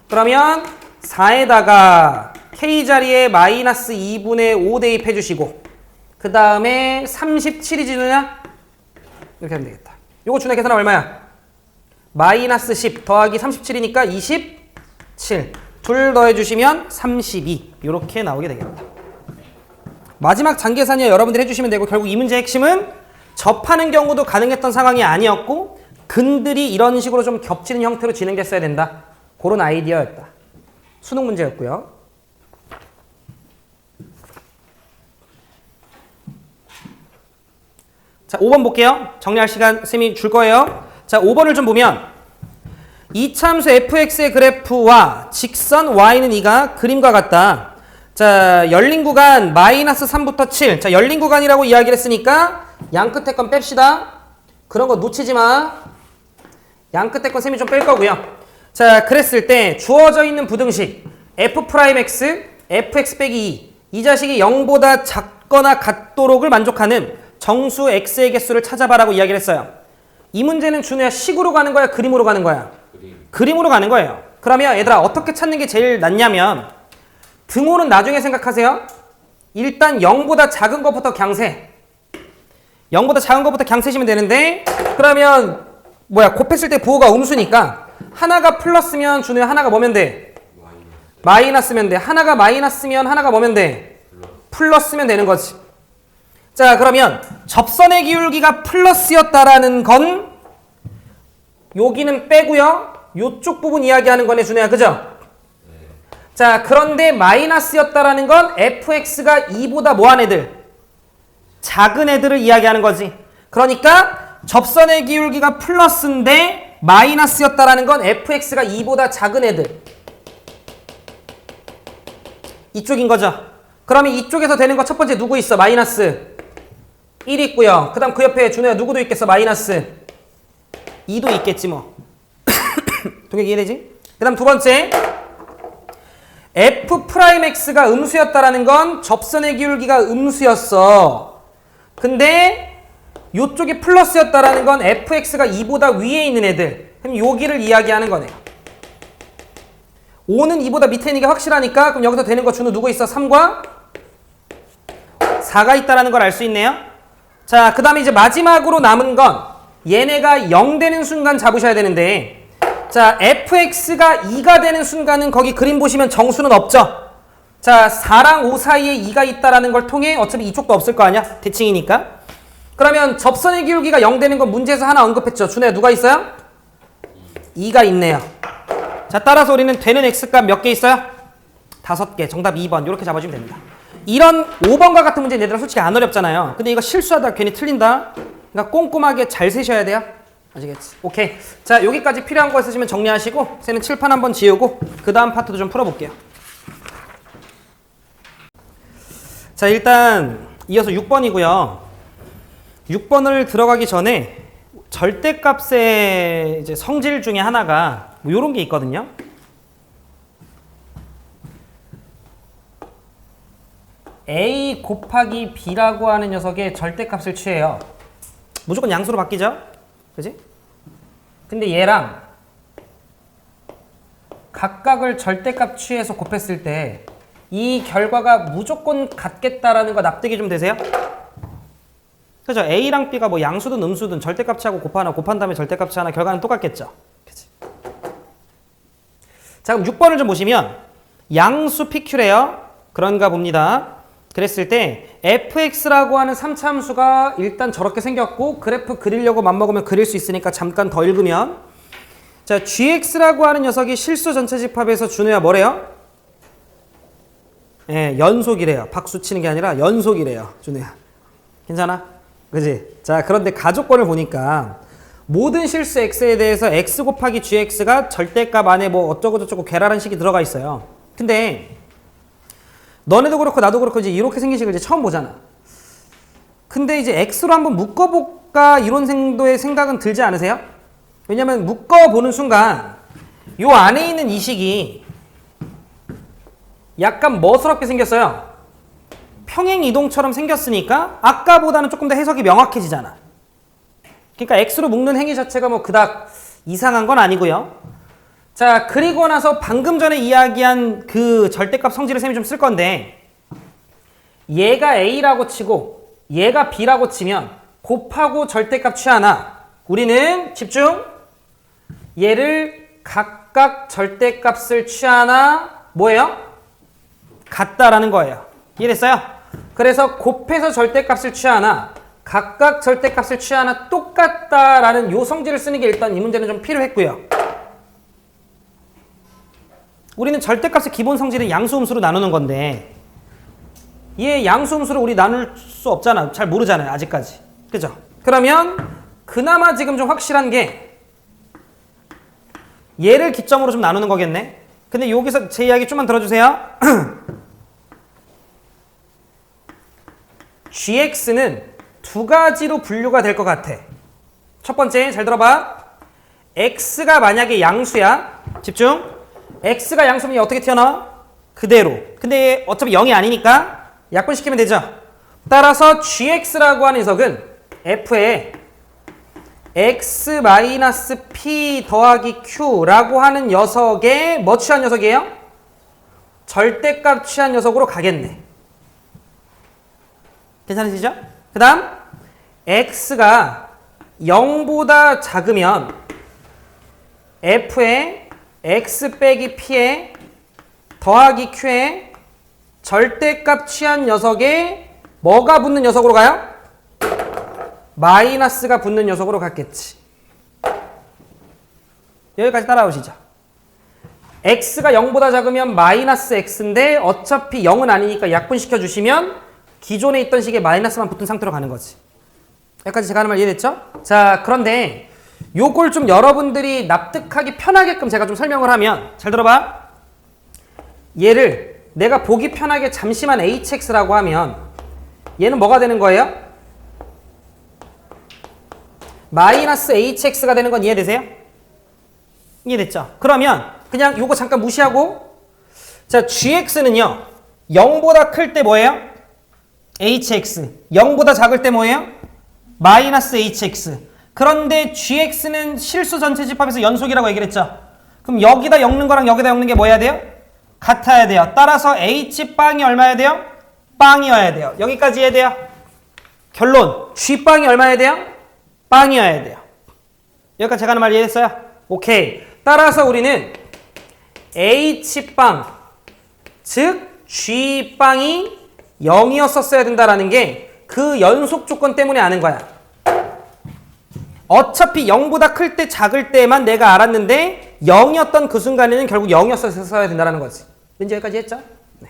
Speaker 1: 그러면 4에다가 k 자리에 마이너스 2분의 5 대입해 주시고 그 다음에 37이 지느냐? 이렇게 하면 되겠다. 요거 준의 계산은 얼마야? 마이너스 10 더하기 37이니까 27 둘 더해주시면 32 이렇게 나오게 되겠다. 마지막 장계산이야 여러분들이 해주시면 되고 결국 이 문제의 핵심은 접하는 경우도 가능했던 상황이 아니었고 근들이 이런 식으로 좀 겹치는 형태로 진행됐어야 된다. 그런 아이디어였다. 수능 문제였고요. 자, 5번 볼게요. 정리할 시간 쌤이 줄 거예요. 자, 5번을 좀 보면 이참수 fx의 그래프와 직선 y는 2가 그림과 같다. 자, 열린 구간 마이너스 3부터 7. 자, 열린 구간이라고 이야기를 했으니까 양 끝에 건 뺍시다. 그런 거 놓치지 마. 양 끝에 건 쌤이 좀 뺄 거고요. 자, 그랬을 때 주어져 있는 부등식 f'x, fx 빼기 2. 이 자식이 0보다 작거나 같도록을 만족하는 정수 x의 개수를 찾아봐라고 이야기를 했어요. 이 문제는 준우야 식으로 가는 거야? 그림으로 가는 거야? 그림으로 가는 거예요. 그러면 얘들아 어떻게 찾는 게 제일 낫냐면 등호는 나중에 생각하세요. 일단 0보다 작은 것부터 강세. 0보다 작은 것부터 강세시면 되는데 그러면 뭐야 곱했을 때 부호가 음수니까 하나가 플러스면 준우야 하나가 뭐면 돼? 마이너스면 돼. 하나가 마이너스면 하나가 뭐면 돼? 플러스면 되는 거지. 자, 그러면 접선의 기울기가 플러스였다라는 건 여기는 빼고요. 요쪽 부분 이야기하는 거네, 준혜야. 그죠? 자, 그런데 마이너스였다라는 건 fx가 2보다 뭐한 애들? 작은 애들을 이야기하는 거지. 그러니까 접선의 기울기가 플러스인데 마이너스였다라는 건 fx가 2보다 작은 애들. 이쪽인 거죠. 그러면 이쪽에서 되는 거 첫 번째 누구 있어? 마이너스 1 있고요. 그 다음 그 옆에 준호야 누구도 있겠어? 마이너스 2도 있겠지 뭐. 동혁 이해되지? 그 다음 두 번째 f'x가 음수였다라는 건 접선의 기울기가 음수였어. 근데 요쪽이 플러스였다라는 건 fx가 2보다 위에 있는 애들. 그럼 여기를 이야기하는 거네요. 5는 2보다 밑에 있는 게 확실하니까 그럼 여기서 되는 거 준호 누구 있어? 3과 4가 있다라는 걸 알 수 있네요. 자, 그 다음에 이제 마지막으로 남은 건 얘네가 0 되는 순간 잡으셔야 되는데 자, fx가 2가 되는 순간은 거기 그림 보시면 정수는 없죠? 자, 4랑 5 사이에 2가 있다라는 걸 통해 어차피 이쪽도 없을 거 아니야? 대칭이니까. 그러면 접선의 기울기가 0 되는 건 문제에서 하나 언급했죠. 준혜야 누가 있어요? 2가 있네요. 자, 따라서 우리는 되는 x값 몇 개 있어요? 5개. 정답 2번. 이렇게 잡아주면 됩니다. 이런 5번과 같은 문제는 얘들아 솔직히 안 어렵잖아요. 근데 이거 실수하다 괜히 틀린다. 그러니까 꼼꼼하게 잘 세셔야 돼요. 아시겠지? 오케이. 자, 여기까지 필요한 거 있으시면 정리하시고 쟤는 칠판 한번 지우고 그 다음 파트도 좀 풀어볼게요. 자, 일단 이어서 6번이고요. 6번을 들어가기 전에 절대값의 이제 성질 중에 하나가 뭐 요런 게 있거든요. a 곱하기 b라고 하는 녀석의 절대값을 취해요. 무조건 양수로 바뀌죠? 그지? 근데 얘랑 각각을 절대값 취해서 곱했을 때 이 결과가 무조건 같겠다라는 거 납득이 좀 되세요? 그죠? A랑 B가 뭐 양수든 음수든 절대값치하고 곱한 다음에 절대값치 하나 결과는 똑같겠죠? 그치? 자, 그럼 6번을 좀 보시면 양수 PQ래요. 그런가 봅니다. 그랬을 때 fx라고 하는 3차 함수가 일단 저렇게 생겼고 그래프 그리려고 맘먹으면 그릴 수 있으니까 잠깐 더 읽으면 자, gx라고 하는 녀석이 실수 전체 집합에서 준우야 뭐래요? 예, 연속이래요. 박수 치는 게 아니라 연속이래요. 준우야. 괜찮아? 그지? 자, 그런데 가족권을 보니까 모든 실수 x에 대해서 x 곱하기 gx가 절대값 안에 뭐 어쩌고저쩌고 괴랄한 식이 들어가 있어요. 근데 너네도 그렇고 나도 그렇고 이제 이렇게 생긴 식을 이제 처음 보잖아. 근데 이제 x로 한번 묶어볼까 이런 정도의 생각은 들지 않으세요? 왜냐면 묶어보는 순간 요 안에 있는 이 식이 약간 멋스럽게 생겼어요. 평행이동처럼 생겼으니까 아까보다는 조금 더 해석이 명확해지잖아. 그러니까 x로 묶는 행위 자체가 뭐 그닥 이상한 건 아니고요. 자, 그리고 나서 방금 전에 이야기한 그 절대값 성질을 쌤이 좀 쓸 건데 얘가 a라고 치고 얘가 b라고 치면 곱하고 절대값 취하나 우리는 집중 얘를 각각 절대값을 취하나 뭐예요? 같다라는 거예요. 이해됐어요? 그래서 곱해서 절대값을 취하나 각각 절대값을 취하나 똑같다라는 요 성질을 쓰는 게 일단 이 문제는 좀 필요했고요. 우리는 절대값의 기본 성질은 양수음수로 나누는 건데 얘 양수음수를 우리 나눌 수 없잖아. 잘 모르잖아요. 아직까지. 그죠? 그러면 그나마 지금 좀 확실한 게 얘를 기점으로 좀 나누는 거겠네. 근데 여기서 제 이야기 좀만 들어주세요. gx는 두 가지로 분류가 될 것 같아. 첫 번째, 잘 들어봐. x가 만약에 양수야. 집중. x가 양수면 어떻게 튀어나와? 그대로. 근데 어차피 0이 아니니까 약분시키면 되죠. 따라서 gx라고 하는 녀석은 f에 x-p 더하기 q라고 하는 녀석에 뭐 취한 녀석이에요? 절대값 취한 녀석으로 가겠네. 괜찮으시죠? 그 다음 x가 0보다 작으면 f에 x 빼기 p에 더하기 q에 절대값 취한 녀석에 뭐가 붙는 녀석으로 가요? 마이너스가 붙는 녀석으로 갔겠지. 여기까지 따라오시죠. x가 0보다 작으면 마이너스 x인데 어차피 0은 아니니까 약분시켜 주시면 기존에 있던 식에 마이너스만 붙은 상태로 가는 거지. 여기까지 제가 하는 말 이해됐죠? 자, 그런데 요걸 좀 여러분들이 납득하기 편하게끔 제가 좀 설명을 하면 잘 들어봐. 얘를 내가 보기 편하게 잠시만 hx라고 하면 얘는 뭐가 되는 거예요? 마이너스 hx가 되는 건 이해되세요? 이해됐죠? 그러면 그냥 요거 잠깐 무시하고 자, gx는요 0보다 클 때 뭐예요? hx. 0보다 작을 때 뭐예요? 마이너스 hx. 그런데 gx는 실수 전체 집합에서 연속이라고 얘기를 했죠. 그럼 여기다 엮는 거랑 여기다 엮는 게 뭐 해야 돼요? 같아야 돼요. 따라서 h빵이 얼마여야 돼요? 빵이어야 돼요. 여기까지 해야 돼요. 결론. g빵이 얼마여야 돼요? 빵이어야 돼요. 여기까지 제가 하는 말 이해했어요? 오케이. 따라서 우리는 h빵, 즉 g빵이 0이었었어야 된다라는 게 그 연속 조건 때문에 아는 거야. 어차피 0보다 클 때 작을 때만 내가 알았는데 0이었던 그 순간에는 결국 0이었어야 된다는 거지. 왠지 여기까지 했죠? 네.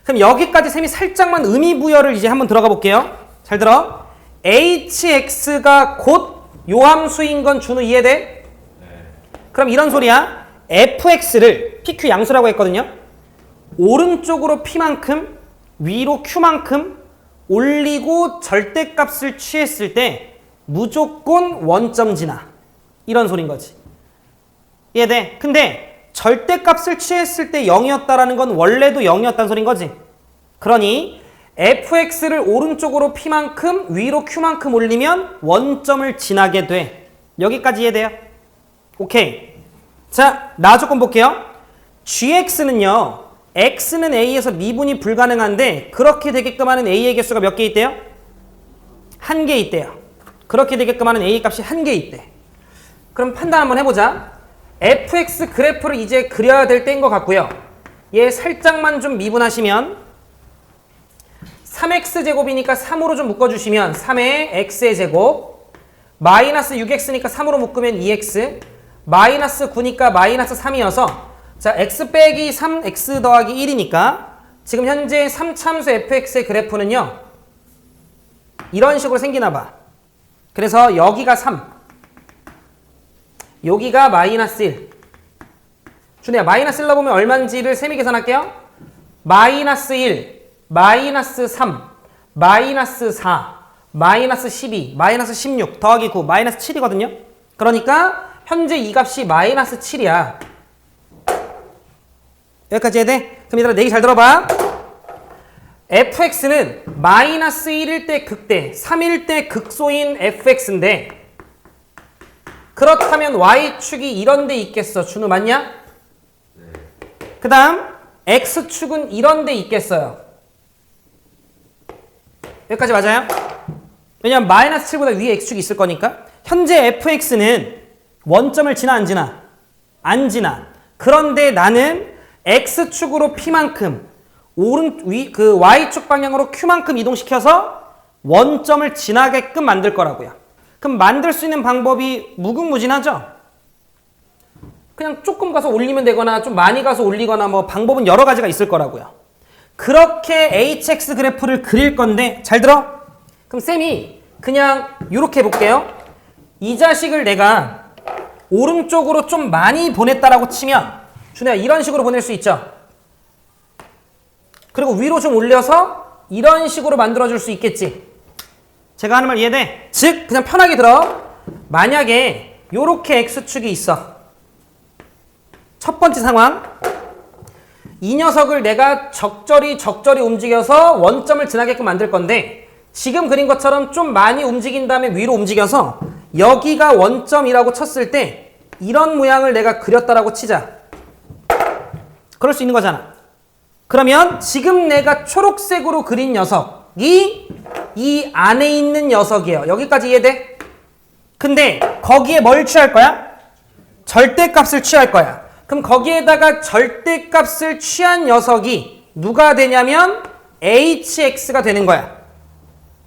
Speaker 1: 그럼 여기까지 쌤이 살짝만 의미 부여를 이제 한번 들어가 볼게요. 잘 들어. hx가 곧 요함수인 건 준우 이해돼? 네. 그럼 이런 소리야. fx를 pq 양수라고 했거든요. 오른쪽으로 p만큼 위로 q만큼 올리고 절대값을 취했을 때 무조건 원점 지나. 이런 소린 거지. 이해돼? 근데 절대값을 취했을 때 0이었다라는 건 원래도 0이었다는 소린 거지. 그러니 fx를 오른쪽으로 p만큼 위로 q만큼 올리면 원점을 지나게 돼. 여기까지 이해돼요? 오케이. 자, 나 조건 볼게요. gx는요. x는 a에서 미분이 불가능한데 그렇게 되게끔 하는 a의 개수가 몇 개 있대요? 1개 있대요. 그렇게 되게끔 하는 a 값이 1개 있대. 그럼 판단 한번 해보자. fx 그래프를 이제 그려야 될 때인 것 같고요. 얘 살짝만 좀 미분하시면 3x제곱이니까 3으로 좀 묶어주시면 3의 x의 제곱 마이너스 6x니까 3으로 묶으면 2x 마이너스 9니까 마이너스 3이어서 자 x 빼기 3x 더하기 1이니까 지금 현재 3참수 fx의 그래프는요. 이런 식으로 생기나 봐. 그래서 여기가 3 여기가 마이너스 1 준혜야 마이너스 1로 보면 얼마인지를 셈이 계산할게요. 마이너스 1 마이너스 3 마이너스 4 마이너스 12 마이너스 16 더하기 9 마이너스 7이거든요. 그러니까 현재 이 값이 마이너스 7이야. 여기까지 해야 돼? 그럼 얘들아 내 얘기 잘 들어봐. fx는 마이너스 1일 때 극대 3일 때 극소인 fx인데 그렇다면 y축이 이런 데 있겠어. 준우 맞냐?
Speaker 2: 네.
Speaker 1: 그 다음 x축은 이런 데 있겠어요. 여기까지 맞아요? 왜냐면 마이너스 7보다 위에 x축이 있을 거니까. 현재 fx는 원점을 지나 안 지나? 안 지나. 그런데 나는 x축으로 p만큼 그 y축 방향으로 q만큼 이동시켜서 원점을 지나게끔 만들 거라고요. 그럼 만들 수 있는 방법이 무궁무진하죠? 그냥 조금 가서 올리면 되거나 좀 많이 가서 올리거나 뭐 방법은 여러 가지가 있을 거라고요. 그렇게 hx 그래프를 그릴 건데 잘 들어? 그럼 쌤이 그냥 이렇게 해볼게요. 이 자식을 내가 오른쪽으로 좀 많이 보냈다라고 치면 준혜야 이런 식으로 보낼 수 있죠? 그리고 위로 좀 올려서 이런 식으로 만들어줄 수 있겠지? 제가 하는 말 이해돼? 즉 그냥 편하게 들어. 만약에 요렇게 x축이 있어. 첫 번째 상황. 이 녀석을 내가 적절히 움직여서 원점을 지나게끔 만들 건데 지금 그린 것처럼 좀 많이 움직인 다음에 위로 움직여서 여기가 원점이라고 쳤을 때 이런 모양을 내가 그렸다라고 치자. 그럴 수 있는 거잖아. 그러면 지금 내가 초록색으로 그린 녀석이 이 안에 있는 녀석이에요. 여기까지 이해돼? 근데 거기에 뭘 취할 거야? 절대값을 취할 거야. 그럼 거기에다가 절대값을 취한 녀석이 누가 되냐면 hx가 되는 거야.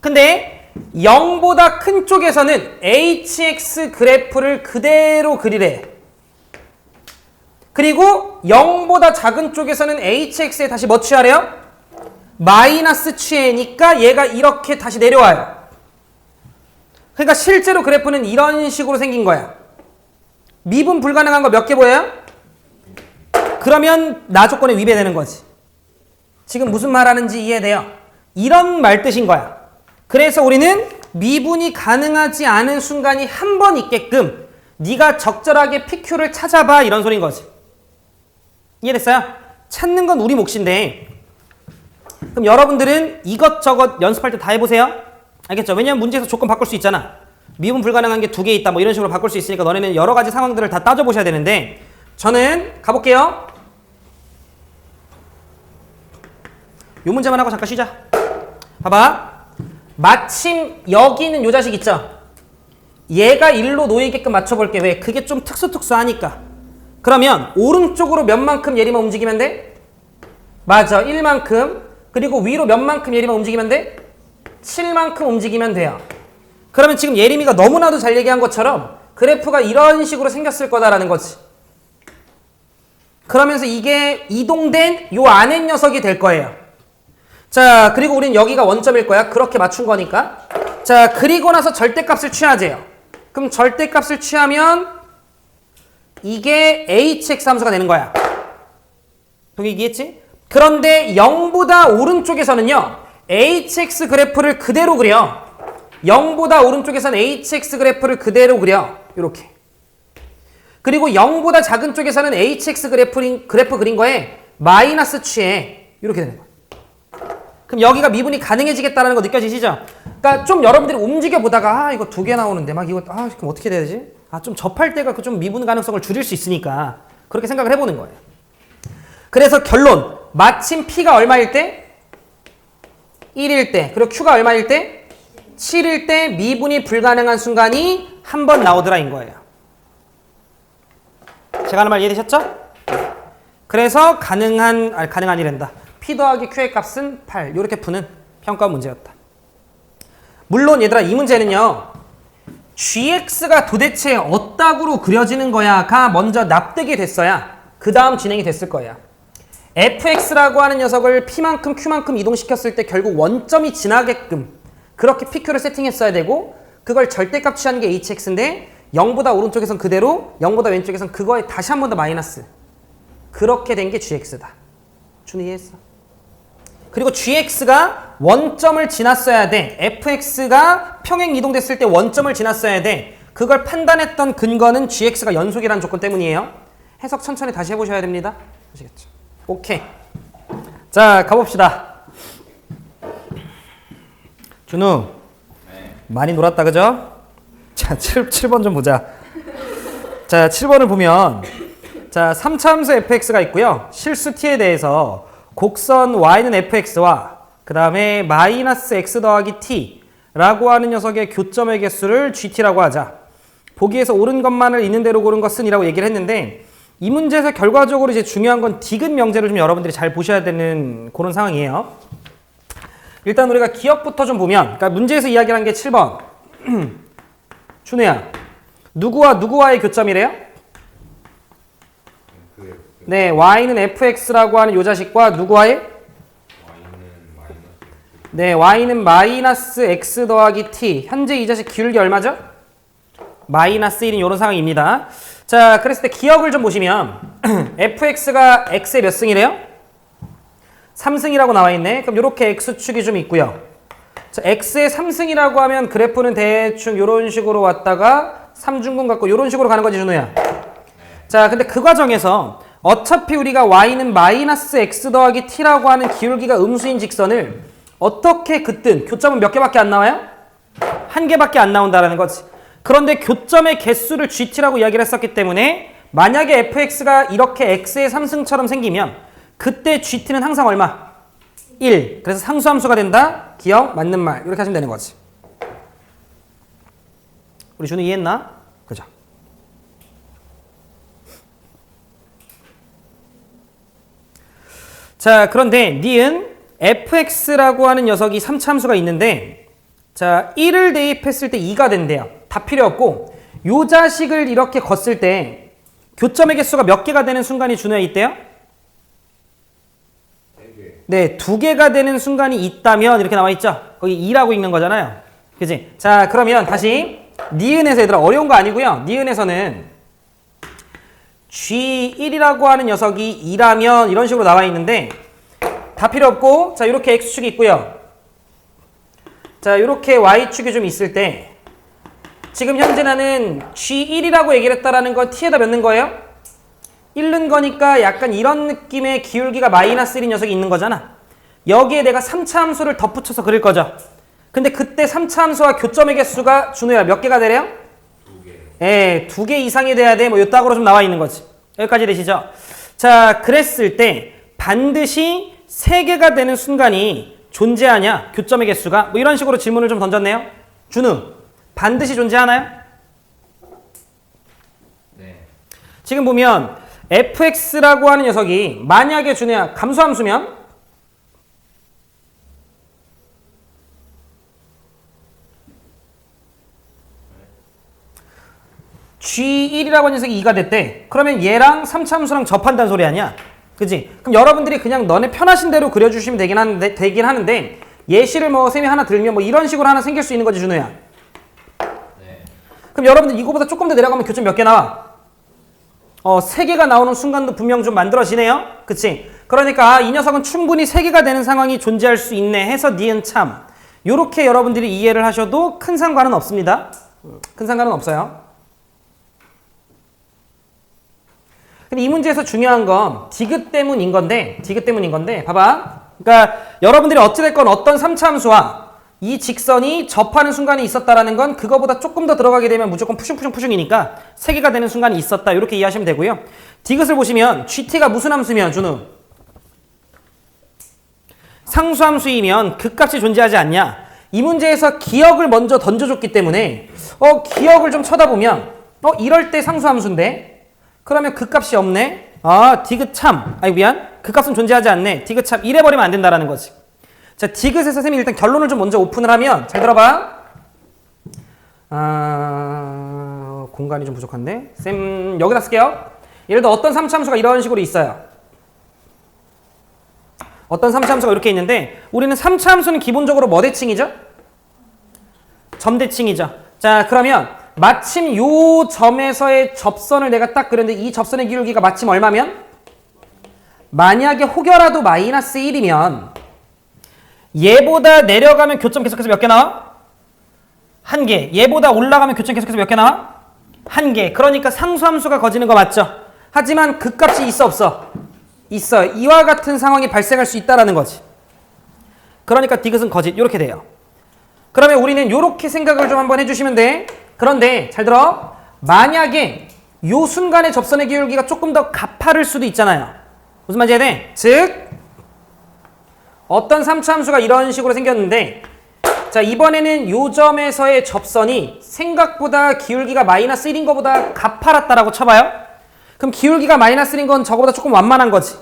Speaker 1: 근데 0보다 큰 쪽에서는 hx 그래프를 그대로 그리래. 그리고 0보다 작은 쪽에서는 hx에 다시 뭐 취하래요? 마이너스 취해니까 얘가 이렇게 다시 내려와요. 그러니까 실제로 그래프는 이런 식으로 생긴 거야. 미분 불가능한 거 몇 개 보여요? 그러면 나 조건에 위배되는 거지. 지금 무슨 말 하는지 이해돼요? 이런 말 뜻인 거야. 그래서 우리는 미분이 가능하지 않은 순간이 한 번 있게끔 네가 적절하게 PQ를 찾아봐 이런 소린 거지. 이해됐어요? 찾는 건 우리 몫인데 그럼 여러분들은 이것저것 연습할 때 다 해보세요. 알겠죠? 왜냐면 문제에서 조건 바꿀 수 있잖아. 미분 불가능한 게 2개 있다 뭐 이런 식으로 바꿀 수 있으니까 너네는 여러 가지 상황들을 다 따져보셔야 되는데 저는 가볼게요. 요 문제만 하고 잠깐 쉬자. 봐봐. 마침 여기 있는 요 자식 있죠? 얘가 1로 놓이게끔 맞춰볼게. 왜? 그게 좀 특수하니까. 그러면 오른쪽으로 몇만큼 예리만 움직이면 돼? 맞아. 1만큼. 그리고 위로 몇만큼 예리만 움직이면 돼? 7만큼 움직이면 돼요. 그러면 지금 예림이가 너무나도 잘 얘기한 것처럼 그래프가 이런 식으로 생겼을 거다라는 거지. 그러면서 이게 이동된 요 안에 녀석이 될 거예요. 자, 그리고 우린 여기가 원점일 거야. 그렇게 맞춘 거니까. 자, 그리고 나서 절대값을 취하재요. 그럼 절대값을 취하면 이게 hx 함수가 되는 거야. 동의기했지? 그런데 0보다 오른쪽에서는요. hx 그래프를 그대로 그려. 0보다 오른쪽에서는 hx 그래프를 그대로 그려. 이렇게. 그리고 0보다 작은 쪽에서는 hx 그래프 그린 거에 마이너스 취해. 이렇게 되는 거야. 그럼 여기가 미분이 가능해지겠다는 거 느껴지시죠? 그러니까 좀 여러분들이 움직여 보다가 이거 2개 나오는데 막 이거 그럼 어떻게 돼야 되지? 좀 접할 때가 그 좀 미분 가능성을 줄일 수 있으니까 그렇게 생각을 해보는 거예요. 그래서 결론. 마침 P가 얼마일 때? 1일 때. 그리고 Q가 얼마일 때? 7일 때 미분이 불가능한 순간이 한 번 나오더라 인 거예요. 제가 하는 말 이해되셨죠? 그래서 가능한이란다. P 더하기 Q의 값은 8. 이렇게 푸는 평가 문제였다. 물론 얘들아 이 문제는요. gx가 도대체 어디로 그려지는 거야가 먼저 납득이 됐어야 그 다음 진행이 됐을 거야. fx라고 하는 녀석을 p만큼 q만큼 이동시켰을 때 결국 원점이 지나게끔 그렇게 pq를 세팅했어야 되고 그걸 절대값 취하는 게 hx인데 0보다 오른쪽에선 그대로 0보다 왼쪽에선 그거에 다시 한 번 더 마이너스. 그렇게 된 게 gx다. 준 이해했어? 그리고 gx가 원점을 지났어야 돼. fx가 평행 이동됐을 때 원점을 지났어야 돼. 그걸 판단했던 근거는 gx가 연속이라는 조건 때문이에요. 해석 천천히 다시 해보셔야 됩니다. 아시겠죠? 오케이. 자, 가봅시다. 준우.
Speaker 2: 네.
Speaker 1: 많이 놀았다, 그죠? 자, 7번 좀 보자. 자, 7번을 보면 자, 3차 함수 fx가 있고요. 실수 t에 대해서 곡선 y는 fx와 그 다음에 마이너스 x 더하기 t라고 하는 녀석의 교점의 개수를 gt라고 하자. 보기에서 옳은 것만을 있는 대로 고른 것은 이라고 얘기를 했는데 이 문제에서 결과적으로 이제 중요한 건 디귿 명제를 좀 여러분들이 잘 보셔야 되는 그런 상황이에요. 일단 우리가 기억부터 좀 보면 그러니까 문제에서 이야기한 게 7번 준우야 누구와 누구와의 교점이래요? 네, y는 fx라고 하는 요 자식과 누구와의? 네, y는 마이너스 x 더하기 t. 현재 이 자식 기울기 얼마죠? 마이너스 1인 이런 상황입니다. 자, 그랬을 때 기억을 좀 보시면 fx가 x의 몇 승이래요? 3승이라고 나와 있네. 그럼 이렇게 x축이 좀 있고요. 자, x의 3승이라고 하면 그래프는 대충 이런 식으로 왔다가 3중근 갖고 이런 식으로 가는 거지, 준우야. 자, 근데 그 과정에서 어차피 우리가 y는 마이너스 x 더하기 t라고 하는 기울기가 음수인 직선을 어떻게 긋든 교점은 몇 개밖에 안 나와요? 한 개밖에 안 나온다라는 거지. 그런데 교점의 개수를 gt라고 이야기를 했었기 때문에 만약에 fx가 이렇게 x의 3승처럼 생기면 그때 gt는 항상 얼마? 1. 그래서 상수함수가 된다. 기억? 맞는 말. 이렇게 하시면 되는 거지. 우리 준우 이해했나? 그죠? 자, 그런데 니은 fx라고 하는 녀석이 3차 함수가 있는데 자, 1을 대입했을 때 2가 된대요. 다 필요 없고 요 자식을 이렇게 걷을 때 교점의 개수가 몇 개가 되는 순간이 준우야 있대요? 네, 2개가 되는 순간이 있다면 이렇게 나와 있죠? 거기 2라고 읽는 거잖아요. 그치? 자, 그러면 다시 니은에서 얘들아 어려운 거 아니고요. 니은에서는 G1이라고 하는 녀석이 2라면 이런 식으로 나와 있는데 다 필요 없고 자 이렇게 X축이 있고요. 자 이렇게 Y축이 좀 있을 때 지금 현재 나는 G1이라고 얘기를 했다라는 건 T에다 몇 넣는 거예요? 1 넣은 거니까 약간 이런 느낌의 기울기가 마이너스 1인 녀석이 있는 거잖아. 여기에 내가 3차 함수를 덧붙여서 그릴 거죠. 근데 그때 3차 함수와 교점의 개수가 준우야 몇 개가 되래요? 2개. 예, 2개 이상이 돼야 돼. 뭐 요따구로 좀 나와 있는 거지. 여기까지 되시죠? 자, 그랬을 때 반드시 3개가 되는 순간이 존재하냐? 교점의 개수가? 뭐 이런 식으로 질문을 좀 던졌네요. 준우, 반드시 존재하나요?
Speaker 2: 네.
Speaker 1: 지금 보면 fx라고 하는 녀석이 만약에 준우야 감소함수면 G1이라고 하는 녀석이 2가 됐대. 그러면 얘랑 3차 함수랑 접한다는 소리 아니야? 그지? 그럼 여러분들이 그냥 너네 편하신 대로 그려주시면 되긴 하는데 예시를 뭐 쌤이 하나 들면 뭐 이런 식으로 하나 생길 수 있는 거지, 준우야.
Speaker 2: 네.
Speaker 1: 그럼 여러분들 이거보다 조금 더 내려가면 교점 몇 개 나와? 3개가 나오는 순간도 분명 좀 만들어지네요? 그치? 그러니까 이 녀석은 충분히 3개가 되는 상황이 존재할 수 있네 해서 니은 참. 요렇게 여러분들이 이해를 하셔도 큰 상관은 없습니다. 큰 상관은 없어요. 근데 이 문제에서 중요한 건 디귿 때문인 건데 봐봐. 그러니까 여러분들이 어찌됐건 어떤 3차 함수와 이 직선이 접하는 순간이 있었다라는 건 그거보다 조금 더 들어가게 되면 무조건 푸슝푸슝이니까 3개가 되는 순간이 있었다. 이렇게 이해하시면 되고요. 디귿을 보시면 GT가 무슨 함수면 준우? 상수함수이면 극값이 존재하지 않냐? 이 문제에서 기억을 먼저 던져줬기 때문에 기억을 좀 쳐다보면 이럴 때 상수함수인데 그러면 극값이 없네? 디귿참. 미안. 극값은 존재하지 않네. 디귿참. 이래버리면 안 된다라는 거지. 자, 디귿에서 선생님이 일단 결론을 좀 먼저 오픈을 하면 잘 들어봐. 공간이 좀 부족한데? 쌤 여기다 쓸게요. 예를 들어 어떤 3차 함수가 이런 식으로 있어요. 어떤 3차 함수가 이렇게 있는데 우리는 3차 함수는 기본적으로 뭐 대칭이죠? 점대칭이죠. 자, 그러면 마침 요 점에서의 접선을 내가 딱 그렸는데 이 접선의 기울기가 마침 얼마면? 만약에 혹여라도 마이너스 1이면 얘보다 내려가면 교점 계속해서 몇 개 나와? 1개. 얘보다 올라가면 교점 계속해서 몇 개 나와? 1개. 그러니까 상수함수가 거지는 거 맞죠? 하지만 극값이 있어 없어? 있어. 이와 같은 상황이 발생할 수 있다라는 거지. 그러니까 디귿은 거짓. 이렇게 돼요. 그러면 우리는 이렇게 생각을 좀 한번 해주시면 돼. 그런데 잘 들어. 만약에 요 순간의 접선의 기울기가 조금 더 가파를 수도 있잖아요. 무슨 말인지 이해돼? 즉 어떤 3차 함수가 이런 식으로 생겼는데 자, 이번에는 요 점에서의 접선이 생각보다 기울기가 마이너스 1인 것보다 가파랐다라고 쳐봐요. 그럼 기울기가 마이너스 1인 건 저거보다 조금 완만한 거지.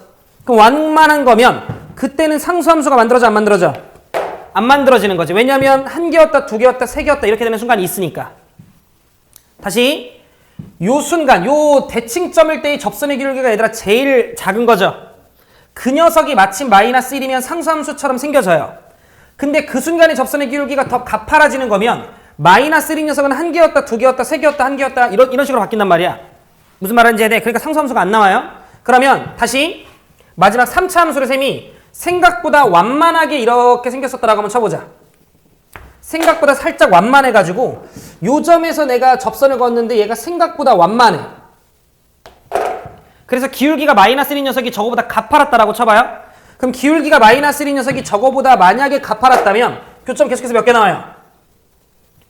Speaker 1: 그럼 완만한 거면 그때는 상수함수가 만들어져 안 만들어져? 안 만들어지는 거지. 왜냐하면 1개였다 2개였다 3개였다 이렇게 되는 순간이 있으니까. 다시 요 순간 요 대칭점일 때의 접선의 기울기가 얘들아 제일 작은 거죠. 그 녀석이 마침 마이너스 1이면 상수함수처럼 생겨져요. 근데 그 순간에 접선의 기울기가 더 가파라지는 거면 마이너스 1인 녀석은 1개였다 2개였다 3개였다 1개였다 이런 식으로 바뀐단 말이야. 무슨 말인지 해야 돼? 그러니까 상수함수가 안 나와요. 그러면 다시 마지막 3차 함수를 셈이 생각보다 완만하게 이렇게 생겼었다라고 한번 쳐보자. 생각보다 살짝 완만해가지고 요 점에서 내가 접선을 그었는데 얘가 생각보다 완만해. 그래서 기울기가 마이너스 1인 녀석이 저거보다 가파랐다라고 쳐봐요. 그럼 기울기가 마이너스 1인 녀석이 저거보다 만약에 가파랐다면 교점 계속해서 몇 개 나와요?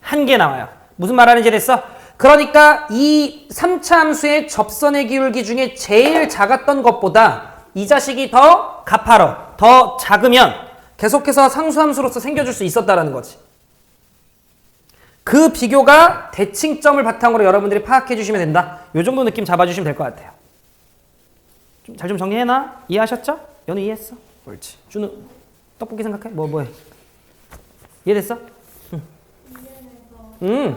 Speaker 1: 1개 나와요. 무슨 말하는지 됐어? 그러니까 이 3차 함수의 접선의 기울기 중에 제일 작았던 것보다 이 자식이 더 가파러, 더 작으면 계속해서 상수함수로서 생겨줄 수 있었다라는 거지. 그 비교가 대칭점을 바탕으로 여러분들이 파악해 주시면 된다. 요 정도 느낌 잡아주시면 될 것 같아요. 잘 좀 정리해놔. 이해하셨죠? 연우 이해했어? 옳지. 준우 떡볶이 생각해? 뭐해? 이해됐어? 응.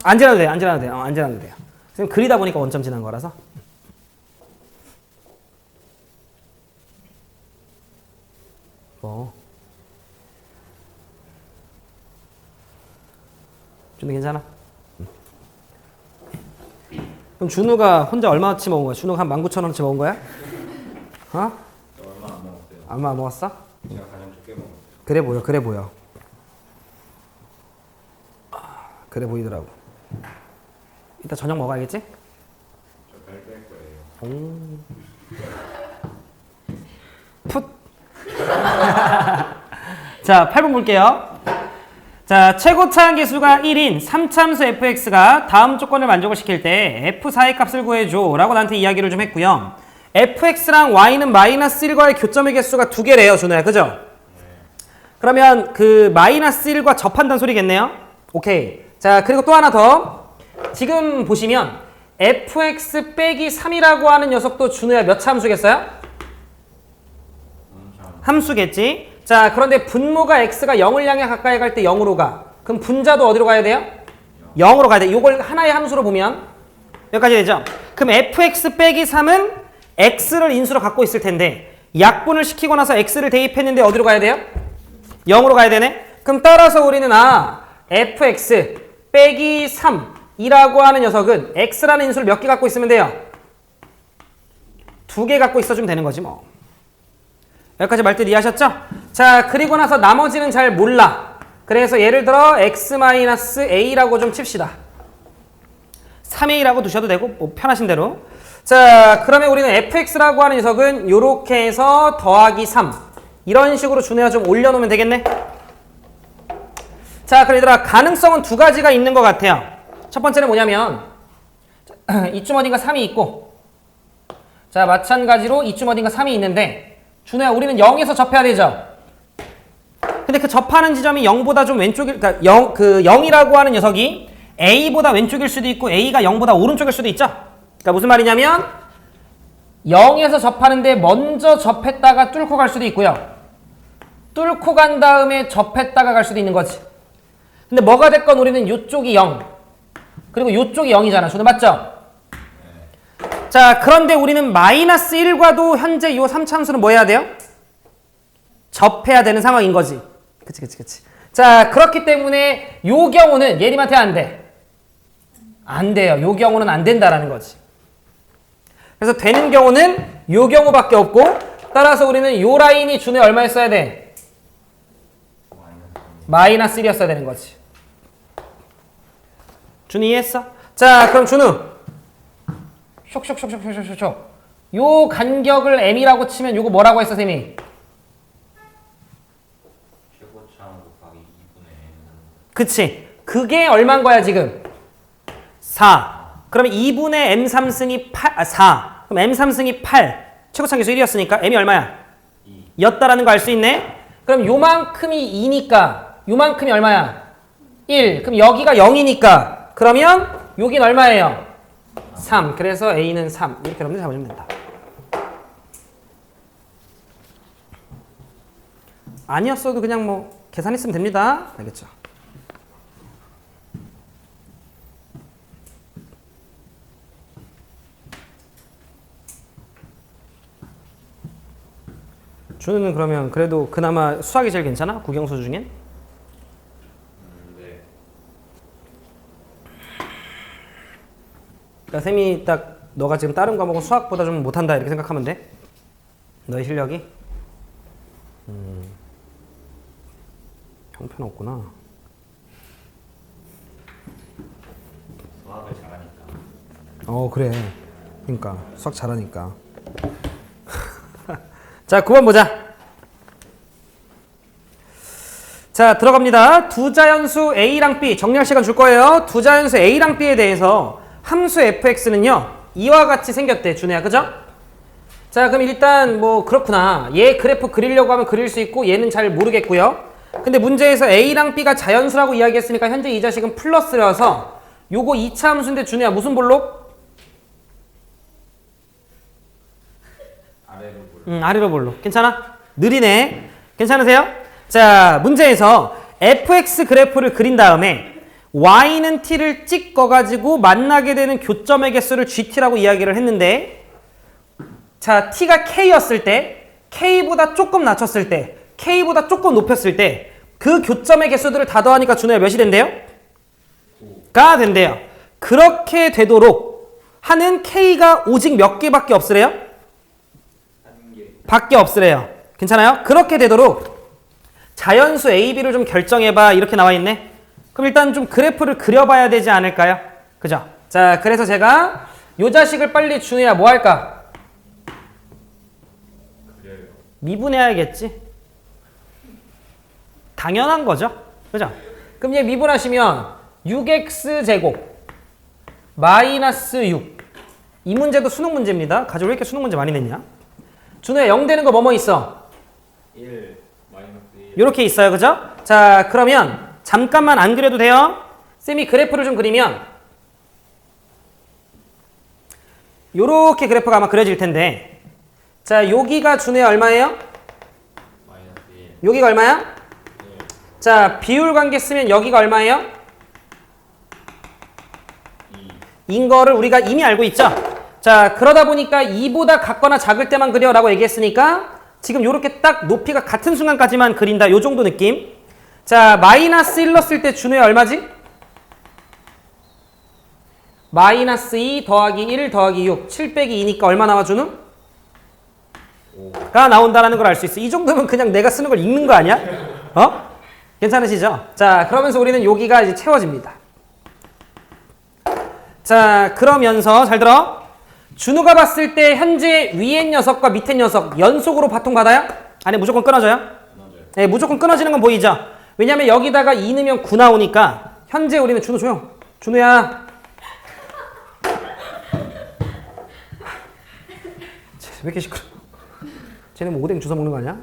Speaker 1: 안 지나도 돼. 안 지나도 돼요. 안 지나도 돼요. 지금 그리다 보니까 원점 지난 거라서. 준우 괜찮아? 그럼 준우가 혼자 얼마치 먹은 거야? 준우가 한 19,000원치 먹은 거야?
Speaker 2: 얼마 안 먹었어요.
Speaker 1: 얼마 안 먹었어?
Speaker 2: 제가 가장 적게 먹었어요.
Speaker 1: 그래 보여. 그래 보여. 그래 보이더라고. 이따 저녁 먹어야겠지?
Speaker 2: 저 별 뺄 거예요.
Speaker 1: 풋. 자, 8번 볼게요. 자, 최고차항 계수가 1인 3참수 fx가 다음 조건을 만족을 시킬 때 f4의 값을 구해줘 라고 나한테 이야기를 좀 했고요. fx랑 y는 마이너스 1과의 교점의 개수가 2개래요, 준호야. 그죠? 그러면 그 마이너스 1과 접한다는 소리겠네요. 오케이. 자, 그리고 또 하나 더. 지금 보시면 fx 빼기 3이라고 하는 녀석도 준호야 몇 차 함수겠어요? 함수겠지. 자, 그런데 분모가 x가 0을 향해 가까이 갈 때 0으로 가. 그럼 분자도 어디로 가야 돼요? 0으로 가야 돼. 이걸 하나의 함수로 보면 여기까지 되죠? 그럼 fx 빼기 3은 x를 인수로 갖고 있을 텐데 약분을 시키고 나서 x를 대입했는데 어디로 가야 돼요? 0으로 가야 되네? 그럼 따라서 우리는 fx 빼기 3이라고 하는 녀석은 x라는 인수를 몇 개 갖고 있으면 돼요? 2개 갖고 있어주면 되는 거지 뭐. 여기까지 말뜻 이해하셨죠? 자, 그리고 나서 나머지는 잘 몰라. 그래서 예를 들어 x-a라고 좀 칩시다. 3a라고 두셔도 되고 뭐 편하신 대로. 자, 그러면 우리는 fx라고 하는 녀석은 요렇게 해서 더하기 3 이런 식으로 준호야 좀 올려놓으면 되겠네. 자, 그럼 얘들아 가능성은 두 가지가 있는 것 같아요. 첫 번째는 뭐냐면 이쯤 어딘가 3이 있고 자, 마찬가지로 이쯤 어딘가 3이 있는데 준호야, 우리는 0에서 접해야 되죠? 근데 그 접하는 지점이 0보다 좀 왼쪽일, 그러니까 0이라고 하는 녀석이 A보다 왼쪽일 수도 있고 A가 0보다 오른쪽일 수도 있죠? 그러니까 무슨 말이냐면 0에서 접하는데 먼저 접했다가 뚫고 갈 수도 있고요. 뚫고 간 다음에 접했다가 갈 수도 있는 거지. 근데 뭐가 됐건 우리는 요쪽이 0 그리고 요쪽이 0이잖아. 준호 맞죠? 자, 그런데 우리는 마이너스 1과도 현재 이 3차함수는 뭐 해야 돼요? 접해야 되는 상황인 거지. 그치. 자, 그렇기 때문에 요 경우는 예림한테 안 돼. 안 돼요. 요 경우는 안 된다라는 거지. 그래서 되는 경우는 요 경우밖에 없고, 따라서 우리는 요 라인이 준호에 얼마였어야 돼? 마이너스 1이었어야 되는 거지. 준호 이해했어? 자, 그럼 준호 쇽 요 간격을 m이라고 치면 요거 뭐라고 했어, 쌤이?
Speaker 2: 최고참 곱하기 2분의 n.
Speaker 1: 그치. 그게 얼마인 거야, 지금? 4. 그러면 2분의 m3승이 4. 그럼 m3승이 8. 최고참계수 1이었으니까 m이 얼마야?
Speaker 2: 2.
Speaker 1: 였다라는 거 알 수 있네? 그럼 요만큼이 2니까 요만큼이 얼마야? 1. 그럼 여기가 0이니까 그러면 여긴 얼마예요? 3. 그래서 A는 3. 이렇게 여러분들 잡아주면 된다. 아니었어도 그냥 뭐 계산했으면 됩니다. 알겠죠? 준우는 그러면 그래도 그나마 수학이 제일 괜찮아? 국영수 중엔?
Speaker 2: 네.
Speaker 1: 그러니까 쌤이 딱 너가 지금 다른 과목은 수학보다 좀 못한다 이렇게 생각하면 돼. 너의 실력이 형편없구나.
Speaker 2: 수학을 잘하니까.
Speaker 1: 그래. 그러니까 수학 잘하니까. 자, 9번 보자. 자, 들어갑니다. 두 자연수 A랑 B 정리할 시간 줄 거예요. 두 자연수 A랑 B에 대해서 함수 fx는요 이와 같이 생겼대, 준혜야. 그죠? 자, 그럼 일단 뭐 그렇구나. 얘 그래프 그리려고 하면 그릴 수 있고 얘는 잘 모르겠고요. 근데 문제에서 A랑 B가 자연수라고 이야기했으니까 현재 이 자식은 플러스라서 요거 2차 함수인데 준혜야 무슨 볼록?
Speaker 2: 아래로 볼.
Speaker 1: 아래로 볼록. 괜찮아? 느리네. 괜찮으세요? 자, 문제에서 fx 그래프를 그린 다음에 y는 t를 찍어가지고 만나게 되는 교점의 개수를 gt라고 이야기를 했는데, 자, t가 k였을 때, k보다 조금 낮췄을 때, k보다 조금 높였을 때 그 교점의 개수들을 다 더하니까 준호야 몇이 된대요? 9가 된대요. 그렇게 되도록 하는 k가 오직 몇 개밖에 없으래요?
Speaker 2: 한 개.
Speaker 1: 밖에 없으래요. 괜찮아요? 그렇게 되도록 자연수 A, B를 좀 결정해봐 이렇게 나와 있네. 그럼 일단 좀 그래프를 그려봐야 되지 않을까요? 그죠? 자, 그래서 제가 요 자식을 빨리 준호야 뭐 할까?
Speaker 2: 그래요.
Speaker 1: 미분해야겠지. 당연한 거죠. 그죠? 그럼 얘 미분하시면 6x제곱 마이너스 6. 이 문제도 수능 문제입니다. 가지고 왜 이렇게 수능 문제 많이 냈냐? 준호야 0 되는 거 뭐뭐 있어?
Speaker 2: 1 마이너스 1.
Speaker 1: 요렇게 있어요. 그죠? 자, 그러면 잠깐만 안 그려도 돼요. 쌤이 그래프를 좀 그리면 요렇게 그래프가 아마 그려질 텐데, 자, 여기가 준호야 얼마예요?
Speaker 2: 마이너스 1.
Speaker 1: 여기가 얼마야? 자, 비율 관계 쓰면 여기가 얼마예요?
Speaker 2: 2.
Speaker 1: 인 거를 우리가 이미 알고 있죠? 자, 그러다 보니까 2보다 같거나 작을 때만 그려 라고 얘기했으니까 지금 요렇게 딱 높이가 같은 순간까지만 그린다. 요 정도 느낌. 자, 마이너스 1 넣었을 때 준호야 얼마지? 마이너스 2 더하기 1 더하기 6. 7 빼기 2니까 얼마 나와 준호? 5가 나온다는 걸 알 수 있어. 이 정도면 그냥 내가 쓰는 걸 읽는 거 아니야? 어? 괜찮으시죠? 자, 그러면서 우리는 여기가 이제 채워집니다. 자, 그러면서 잘 들어. 준우가 봤을 때 현재 위에 녀석과 밑에 녀석 연속으로 바통 받아요? 아니, 무조건 끊어져요?
Speaker 2: 끊어져요.
Speaker 1: 네, 무조건 끊어지는 건 보이죠? 왜냐면 여기다가 2 넣으면 9 나오니까 현재 우리는 준우 조용. 준우야. 왜 이렇게 시끄러워? 쟤네 뭐 오뎅 주워 먹는 거 아니야?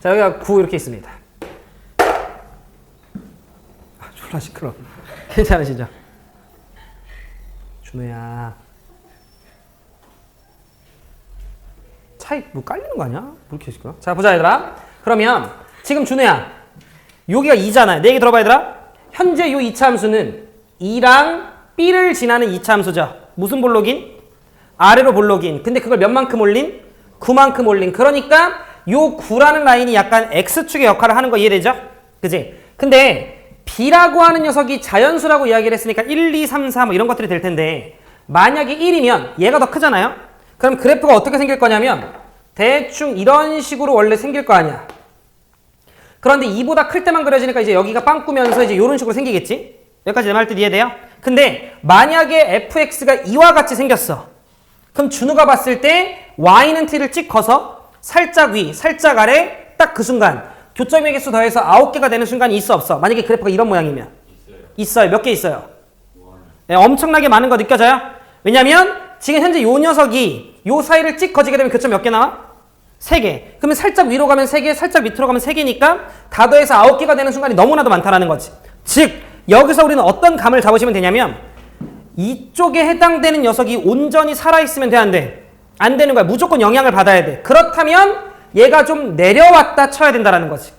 Speaker 1: 자, 여기가 9 이렇게 있습니다. 졸라 시끄러. 괜찮으시죠? 준호야. 차이 뭐 깔리는 거 아니야? 뭐 이렇게 시끄러? 자, 보자 얘들아. 그러면 지금 준호야. 여기가 2잖아. 내 얘기 들어봐 얘들아. 현재 요 2차 함수는 2랑 B를 지나는 2차 함수죠. 무슨 볼록인? 아래로 볼록인. 근데 그걸 몇 만큼 올린? 9만큼 올린. 그러니까 요 9라는 라인이 약간 X축의 역할을 하는 거 이해되죠? 그지? 근데 B라고 하는 녀석이 자연수라고 이야기를 했으니까 1, 2, 3, 4 뭐 이런 것들이 될 텐데 만약에 1이면 얘가 더 크잖아요? 그럼 그래프가 어떻게 생길 거냐면 대충 이런 식으로 원래 생길 거 아니야. 그런데 2보다 클 때만 그려지니까 이제 여기가 빵 꾸면서 이제 이런 식으로 생기겠지? 여기까지 내 말 뜻 이해돼요? 근데 만약에 fx가 2와 같이 생겼어. 그럼 준우가 봤을 때 y는 t를 찍어서 살짝 위, 살짝 아래 딱 그 순간 교점의 개수 더해서 9개가 되는 순간이 있어 없어? 만약에 그래프가 이런 모양이면 있어요. 몇 개 있어요? 네, 엄청나게 많은 거 느껴져요? 왜냐면 지금 현재 요 녀석이 요 사이를 찍 거지게 되면 교점 몇 개 나와? 3개. 그러면 살짝 위로 가면 3개, 살짝 밑으로 가면 3개니까 다 더해서 9개가 되는 순간이 너무나도 많다라는 거지. 즉 여기서 우리는 어떤 감을 잡으시면 되냐면 이쪽에 해당되는 녀석이 온전히 살아있으면 돼, 안 돼? 안 되는 거야. 무조건 영향을 받아야 돼. 그렇다면 얘가 좀 내려왔다 쳐야 된다라는 거지.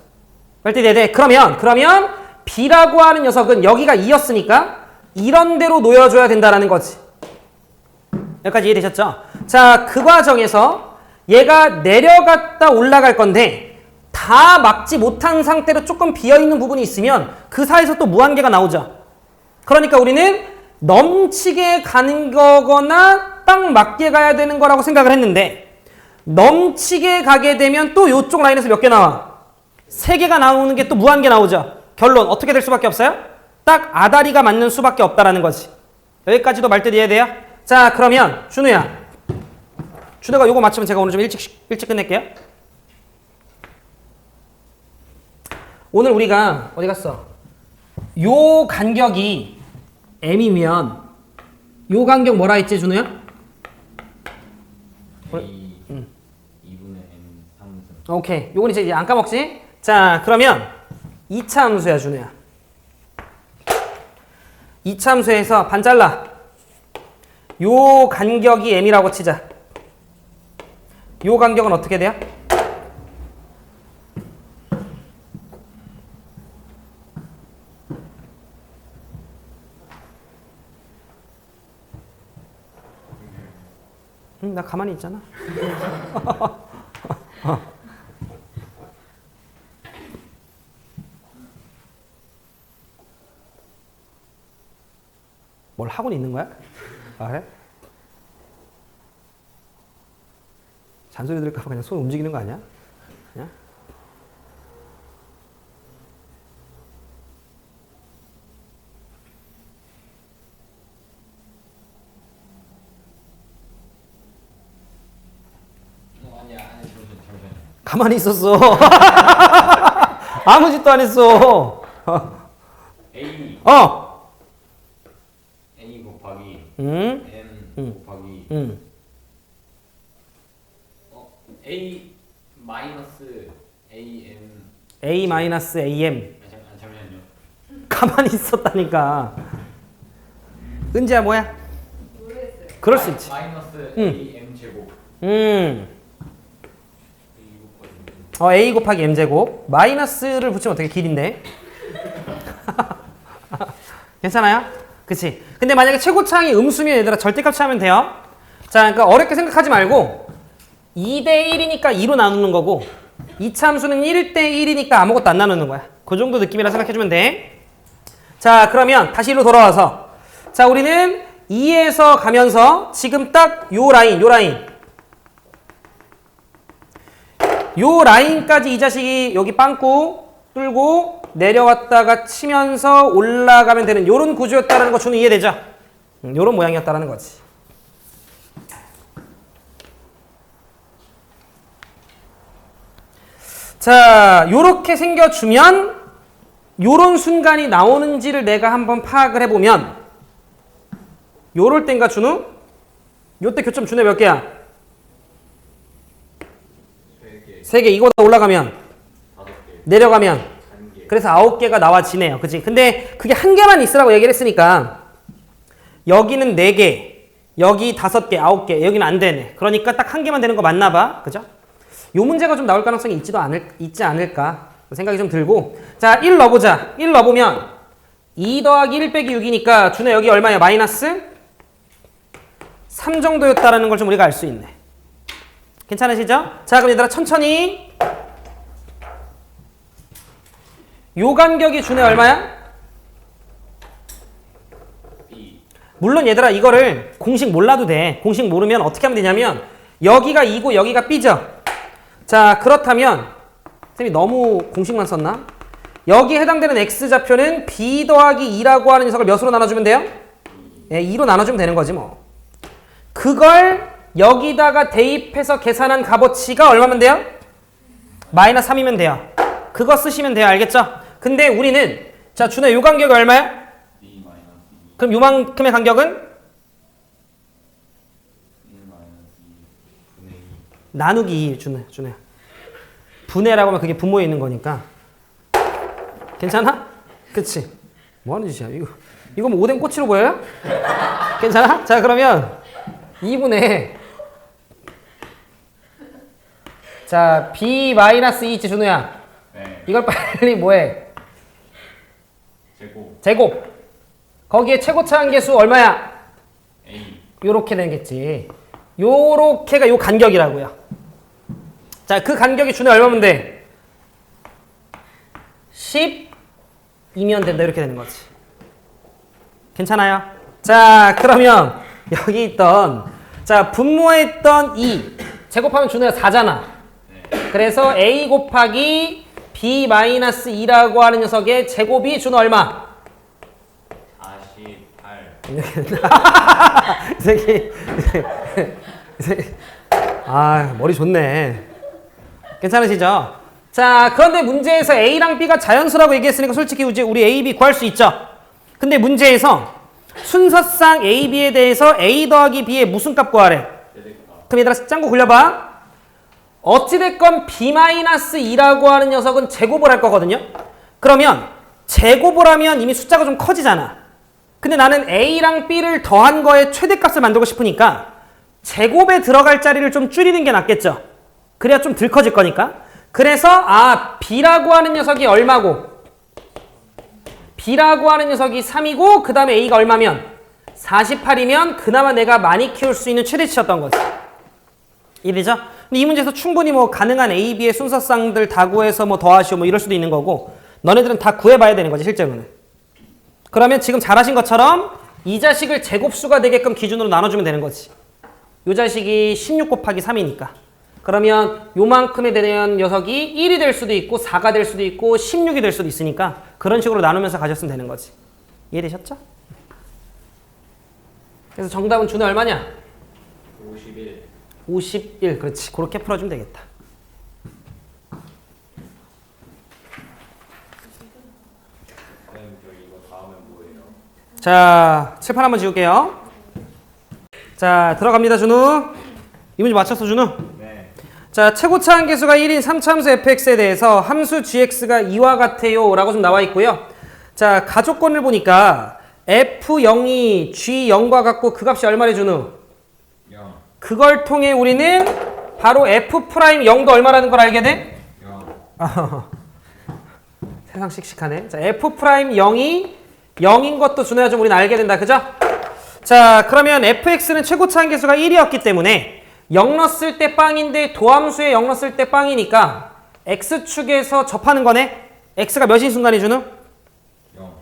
Speaker 1: 그럴 때 그러면 B라고 하는 녀석은 여기가 2였으니까 이런 대로 놓여줘야 된다라는 거지. 여기까지 이해되셨죠? 자, 그 과정에서 얘가 내려갔다 올라갈 건데 다 막지 못한 상태로 조금 비어있는 부분이 있으면 그 사이에서 또 무한계가 나오죠. 그러니까 우리는 넘치게 가는 거거나 딱 맞게 가야 되는 거라고 생각을 했는데 넘치게 가게 되면 또 이쪽 라인에서 몇 개 나와? 3개가 나오는 게 또 무한계 나오죠. 결론 어떻게 될 수밖에 없어요? 딱 아다리가 맞는 수밖에 없다라는 거지. 여기까지도 말뜻 이해돼요? 자, 그러면 준우야. 준우가 요거 맞추면 제가 오늘 좀 일찍 끝낼게요. 오늘 우리가 어디 갔어? 요 간격이 m이면 요 간격 뭐라 했지 준우야?
Speaker 2: A 2분의 n 3승.
Speaker 1: 오케이. 요건 이제 안 까먹지? 자, 그러면 2차 함수야 준우야. 2차 함수에서 반 잘라. 요 간격이 m이라고 치자. 요 간격은 어떻게 돼요? 나 가만히 있잖아. 뭘 하고는 있는 거야? 아, 그래? 잔소리 들을까 봐 그냥 손 움직이는 거 아니야? 그냥?
Speaker 2: 아니야, 잠시만.
Speaker 1: 가만히 있었어. 아무 짓도 안 했어.
Speaker 2: A
Speaker 1: 어.
Speaker 2: A 곱하기
Speaker 1: 응?
Speaker 2: M 곱하기
Speaker 1: 응.
Speaker 2: A 마이너스 AM.
Speaker 1: A 마이너스 AM.
Speaker 2: 잠시만요.
Speaker 1: 가만히 있었다니까. 은지야 뭐야?
Speaker 3: 모르겠어요.
Speaker 1: 그럴 수 있지.
Speaker 2: 마이너스
Speaker 1: 응.
Speaker 2: AM 제곱. A 곱하기
Speaker 1: A 곱하기 M 제곱. 마이너스를 붙이면 어떻게 길인데? 괜찮아요? 그치? 근데 만약에 최고차항이 음수면 얘들아 절대값 하면 돼요. 자, 그러니까 어렵게 생각하지 말고 2대 1이니까 2로 나누는 거고 2차 함수는 1대 1이니까 아무것도 안 나누는 거야. 그 정도 느낌이라 생각해주면 돼. 자, 그러면 다시 일로 돌아와서 자, 우리는 2에서 가면서 지금 딱 요 라인 요 라인까지 이 자식이 여기 빵꾸 뚫고 내려왔다가 치면서 올라가면 되는 요런 구조였다는 거 주는 이해되죠? 요런 모양이었다는 거지. 자, 요렇게 생겨주면 요런 순간이 나오는지를 내가 한번 파악을 해보면 요럴 땐가 준우? 요때 교점 준우 몇 개야?
Speaker 2: 3개,
Speaker 1: 3개 이거보다 올라가면
Speaker 2: 5개,
Speaker 1: 내려가면
Speaker 2: 1개.
Speaker 1: 그래서 9개가 나와지네요. 그치? 근데 그게 한 개만 있으라고 얘기를 했으니까 여기는 4개, 여기 5개, 9개, 여기는 안 되네. 그러니까 딱 한 개만 되는 거 맞나 봐. 그죠? 요 문제가 좀 나올 가능성이 있지 않을까 생각이 좀 들고. 자, 1 넣어보자. 1 넣어보면 2 더하기 1 빼기 6이니까 준호 여기 얼마야? 마이너스 3 정도였다라는 걸 좀 우리가 알 수 있네. 괜찮으시죠? 자, 그럼 얘들아 천천히. 요 간격이 준호 얼마야?
Speaker 2: B.
Speaker 1: 물론 얘들아 이거를 공식 몰라도 돼. 공식 모르면 어떻게 하면 되냐면 여기가 2고 여기가 B죠. 자, 그렇다면 쌤이 너무 공식만 썼나? 여기에 해당되는 X좌표는 B 더하기 2라고 하는 녀석을 몇으로 나눠주면 돼요? 예, 2로 나눠주면 되는 거지 뭐. 그걸 여기다가 대입해서 계산한 값어치가 얼마면 돼요? 마이너스 3이면 돼요. 그거 쓰시면 돼요. 알겠죠? 근데 우리는 자, 준호 요 간격이 얼마야?
Speaker 2: B 마이너스 2.
Speaker 1: 그럼 요만큼의 간격은?
Speaker 2: 1 마이너스 2 분의 2.
Speaker 1: 나누기 2, 준호야. 분해라고 하면 그게 분모에 있는 거니까. 괜찮아? 그치? 뭐 하는 짓이야? 이거 뭐 오뎅 꼬치로 보여요? 괜찮아? 자, 그러면 2분의 자, B-2 있지, 준호야.
Speaker 2: 네.
Speaker 1: 이걸 빨리 뭐해?
Speaker 2: 제곱
Speaker 1: 제곱. 거기에 최고차 한계수 얼마야?
Speaker 2: A.
Speaker 1: 요렇게 되겠지. 요렇게가 요 간격이라고요. 자, 그 간격이 준호 얼마면 돼? 10이면 된다. 이렇게 되는 거지. 괜찮아요? 자, 그러면 여기 있던 자, 분모했던 2 제곱하면 준호야 4잖아.
Speaker 2: 네.
Speaker 1: 그래서 A 곱하기 B-2라고 하는 녀석의 제곱이 준호 얼마?
Speaker 2: 48.
Speaker 1: 이 새끼. 아, 머리 좋네. 괜찮으시죠? 자, 그런데 문제에서 A랑 B가 자연수라고 얘기했으니까 솔직히 우리 A, B 구할 수 있죠? 근데 문제에서 순서상 A, B에 대해서 A 더하기 B의 무슨 값 구하래?
Speaker 2: 최대값.
Speaker 1: 그럼 얘들아 짱구 굴려봐. 어찌됐건 B-2라고 하는 녀석은 제곱을 할 거거든요. 그러면 제곱을 하면 이미 숫자가 좀 커지잖아. 근데 나는 A랑 B를 더한 거에 최대값을 만들고 싶으니까 제곱에 들어갈 자리를 좀 줄이는 게 낫겠죠. 그래야 좀 덜 커질 거니까. 그래서 B라고 하는 녀석이 얼마고 B라고 하는 녀석이 3이고 그 다음에 A가 얼마면 48이면 그나마 내가 많이 키울 수 있는 최대치였던 거지. 이해되죠? 근데 이 문제에서 충분히 뭐 가능한 A, B의 순서쌍들 다 구해서 뭐 더하시오 뭐 이럴 수도 있는 거고 너네들은 다 구해봐야 되는 거지 실제로는. 그러면 지금 잘하신 것처럼 이 자식을 제곱수가 되게끔 기준으로 나눠주면 되는 거지. 이 자식이 16 곱하기 3이니까. 그러면 요만큼에 대한 녀석이 1이 될 수도 있고 4가 될 수도 있고 16이 될 수도 있으니까 그런 식으로 나누면서 가셨으면 되는 거지. 이해되셨죠? 그래서 정답은 준호 얼마냐?
Speaker 2: 51.
Speaker 1: 51. 그렇지. 그렇게 풀어주면 되겠다.
Speaker 2: 쌤, 저 이거 다음엔 뭐예요?
Speaker 1: 자, 칠판 한번 지울게요. 자, 들어갑니다, 준우. 이 문제 맞췄어, 준우?
Speaker 2: 네.
Speaker 1: 자, 최고차 한계수가 1인 3차함수 fx에 대해서 함수 gx가 이와 같아요 라고 좀 나와 있고요. 자, 가족권을 보니까 f0이 g0과 같고 그 값이 얼마래, 준우?
Speaker 2: 0.
Speaker 1: 그걸 통해 우리는 바로 f'0도 얼마라는 걸 알게 돼?
Speaker 2: 0.
Speaker 1: 세상 씩씩하네. 자, f'0이 0인 것도 준호야 좀 우리는 알게 된다. 그죠? 자, 그러면 fx는 최고차 한계수가 1이었기 때문에 0 넣었을 때 빵인데 도함수에 0 넣었을 때 빵이니까 x축에서 접하는 거네. x가 몇인 순간이 준호?
Speaker 2: 0.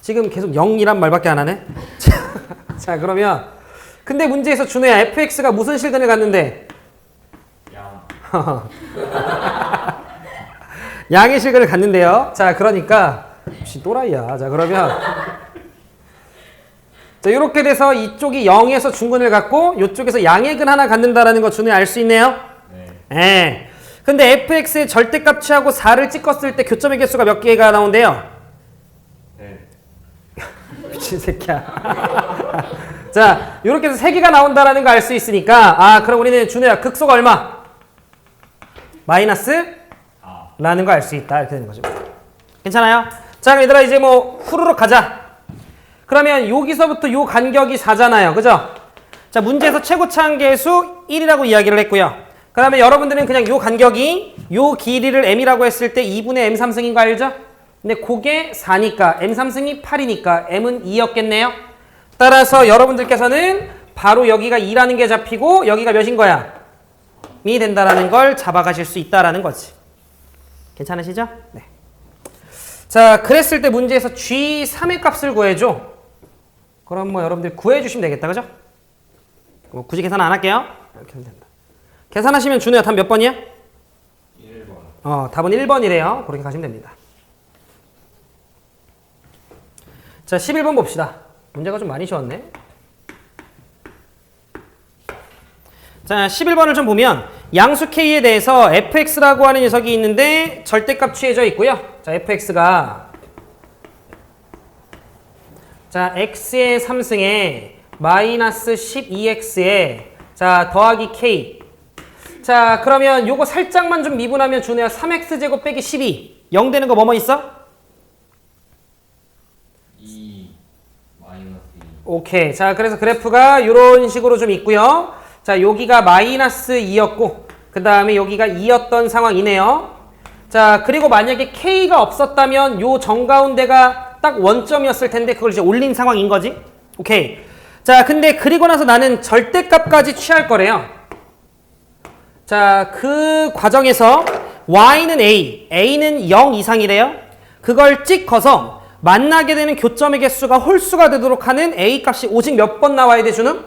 Speaker 1: 지금 계속 0이란 말밖에 안 하네. 자, 그러면 근데 문제에서 준호야 fx가 무슨 실근을 갖는데?
Speaker 2: 양.
Speaker 1: 양의 실근을 갖는데요. 자, 그러니까 혹시 또라이야. 자, 그러면 자, 이렇게 돼서 이쪽이 0에서 중근을 갖고 이쪽에서 양의 근 하나 갖는다라는 거 준호야 알 수 있네요.
Speaker 2: 네.
Speaker 1: 예. 근데 fx의 절대값 취하고 4를 찍었을 때 교점의 개수가 몇 개가 나온대요?
Speaker 2: 네.
Speaker 1: 미친 새끼야. 자, 이렇게 해서 3개가 나온다라는 거 알 수 있으니까 그럼 우리는 준호야 극소가 얼마? 마이너스
Speaker 2: 아.
Speaker 1: 라는 거 알 수 있다. 이렇게 되는 거죠. 괜찮아요? 자, 그럼 얘들아 이제 뭐 후루룩 가자. 그러면 여기서부터 요 간격이 4잖아요. 그죠? 자, 문제에서 최고차 한계수 1이라고 이야기를 했고요. 그 다음에 여러분들은 그냥 요 간격이 요 길이를 m이라고 했을 때 2분의 m 3승인 거 알죠? 근데 그게 4니까 m 3승이 8이니까 m은 2였겠네요. 따라서 여러분들께서는 바로 여기가 2라는 게 잡히고 여기가 몇인 거야? 이 된다라는 걸 잡아가실 수 있다라는 거지. 괜찮으시죠? 네. 자, 그랬을 때 문제에서 G3의 값을 구해줘. 그럼 뭐 여러분들 구해주시면 되겠다. 그죠? 뭐 굳이 계산 안 할게요. 이렇게 하면 된다. 계산하시면 준우야 답 몇 번이야?
Speaker 2: 1번.
Speaker 1: 답은 1번이래요. 그렇게 가시면 됩니다. 자, 11번 봅시다. 문제가 좀 많이 쉬웠네. 자, 11번을 좀 보면 양수 K에 대해서 fx라고 하는 녀석이 있는데 절대값 취해져 있고요. 자, fx가 자, x의 3승에 마이너스 12x에 자, 더하기 k. 자, 그러면 요거 살짝만 좀 미분하면 준우야 3x제곱 빼기 12 0 되는 거 뭐뭐 있어?
Speaker 2: 2 마이너스 2.
Speaker 1: 오케이. 자, 그래서 그래프가 이런 식으로 좀 있고요. 자, 여기가 마이너스 2였고 그 다음에 여기가 2였던 상황이네요. 자, 그리고 만약에 K가 없었다면 요 정가운데가 딱 원점이었을 텐데 그걸 이제 올린 상황인 거지. 오케이. 자, 근데 그리고 나서 나는 절대값까지 취할 거래요. 자, 그 과정에서 Y는 A, A는 0 이상이래요. 그걸 찍어서 만나게 되는 교점의 개수가 홀수가 되도록 하는 A 값이 오직 몇 번 나와야 돼, 주는?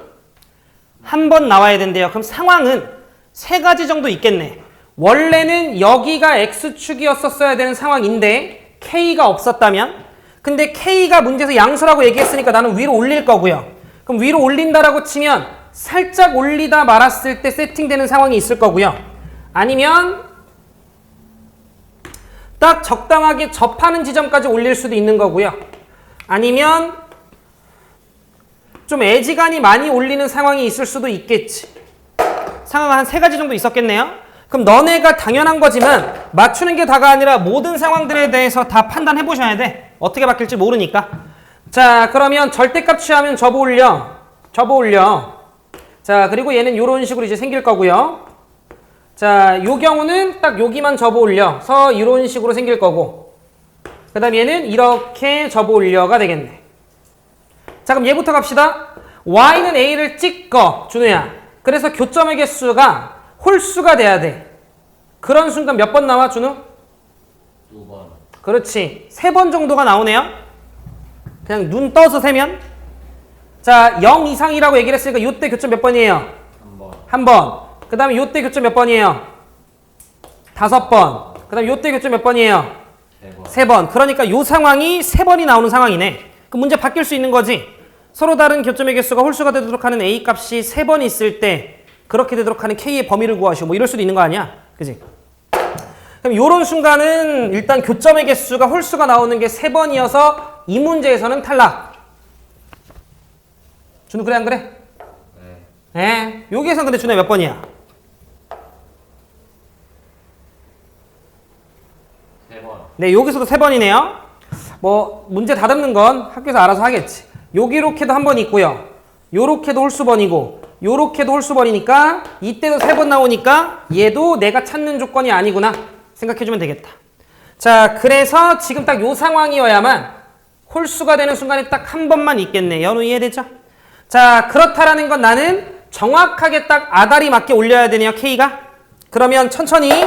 Speaker 1: 한 번 나와야 된대요. 그럼 상황은 세 가지 정도 있겠네. 원래는 여기가 X축이었었어야 되는 상황인데 K가 없었다면, 근데 K가 문제에서 양수라고 얘기했으니까 나는 위로 올릴 거고요. 그럼 위로 올린다라고 치면 살짝 올리다 말았을 때 세팅되는 상황이 있을 거고요. 아니면 딱 적당하게 접하는 지점까지 올릴 수도 있는 거고요. 아니면 좀 애지간히 많이 올리는 상황이 있을 수도 있겠지. 상황은 한 세 가지 정도 있었겠네요. 그럼 너네가 당연한 거지만 맞추는 게 다가 아니라 모든 상황들에 대해서 다 판단해 보셔야 돼. 어떻게 바뀔지 모르니까. 자, 그러면 절대값 취하면 접어 올려. 자, 그리고 얘는 이런 식으로 이제 생길 거고요. 자, 요 경우는 딱 여기만 접어 올려서 이런 식으로 생길 거고, 그 다음 얘는 이렇게 접어 올려가 되겠네. 자, 그럼 얘부터 갑시다. Y는 A를 찍어, 준우야. 그래서 교점의 개수가 홀수가 돼야 돼. 그런 순간 몇 번 나와, 준우?
Speaker 2: 2번.
Speaker 1: 그렇지. 3번 정도가 나오네요. 그냥 눈 떠서 세면. 자, 0 이상이라고 얘기를 했으니까 요때 교점 몇 번이에요?
Speaker 2: 3번.
Speaker 1: 한 번. 그 다음에 요때 교점 몇 번이에요? 5번. 그 다음에 요때 교점 몇 번이에요?
Speaker 2: 3번.
Speaker 1: 3번. 그러니까 요 상황이 3번이 나오는 상황이네. 그럼 문제 바뀔 수 있는 거지. 서로 다른 교점의 개수가 홀수가 되도록 하는 A 값이 3번 있을 때 그렇게 되도록 하는 K의 범위를 구하시오. 뭐 이럴 수도 있는 거 아니야? 그지? 그럼 요런 순간은 일단 교점의 개수가 홀수가 나오는 게 3번이어서 이 문제에서는 탈락. 준우 그래 안 그래?
Speaker 2: 네.
Speaker 1: 예. 여기에서 근데 준우 몇 번이야?
Speaker 2: 3번.
Speaker 1: 네, 여기서도 3번이네요. 뭐 문제 다듬는 건 학교에서 알아서 하겠지. 여기로케도 한 번 있고요. 요렇게도 홀수번이고 요렇게도 홀수번이니까 이때도 3번 나오니까 얘도 내가 찾는 조건이 아니구나 생각해주면 되겠다. 자, 그래서 지금 딱 요 상황이어야만 홀수가 되는 순간에 딱 한 번만 있겠네. 연우 이해되죠? 자, 그렇다라는 건 나는 정확하게 딱 아다리 맞게 올려야 되네요. K가. 그러면 천천히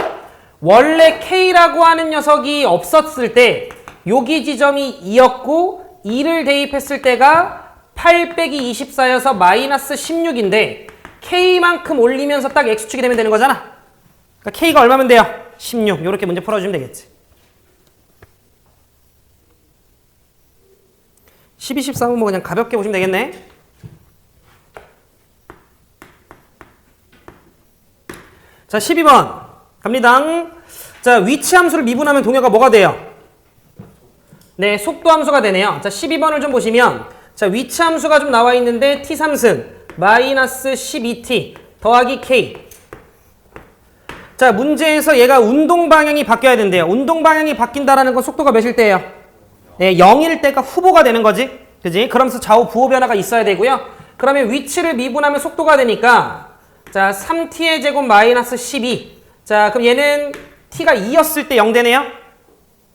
Speaker 1: 원래 K라고 하는 녀석이 없었을 때 여기 지점이 2였고 2를 대입했을 때가 8 빼기 24여서 마이너스 16인데 K만큼 올리면서 딱 X축이 되면 되는 거잖아. 그러니까 K가 얼마면 돼요? 16. 이렇게 문제 풀어주면 되겠지. 12, 13은 뭐 그냥 가볍게 보시면 되겠네. 자, 12번 갑니다. 자, 위치 함수를 미분하면 동요가 뭐가 돼요? 네, 속도 함수가 되네요. 자, 12번을 좀 보시면 자, 위치 함수가 좀 나와 있는데 t3승 마이너스 12t 더하기 k. 자, 문제에서 얘가 운동 방향이 바뀌어야 된대요. 운동 방향이 바뀐다라는 건 속도가 몇일 때예요? 네, 0일 때가 후보가 되는 거지. 그지? 그러면서 좌우 부호 변화가 있어야 되고요. 그러면 위치를 미분하면 속도가 되니까 자, 3t의 제곱 마이너스 12. 자, 그럼 얘는 t가 2였을 때 0 되네요.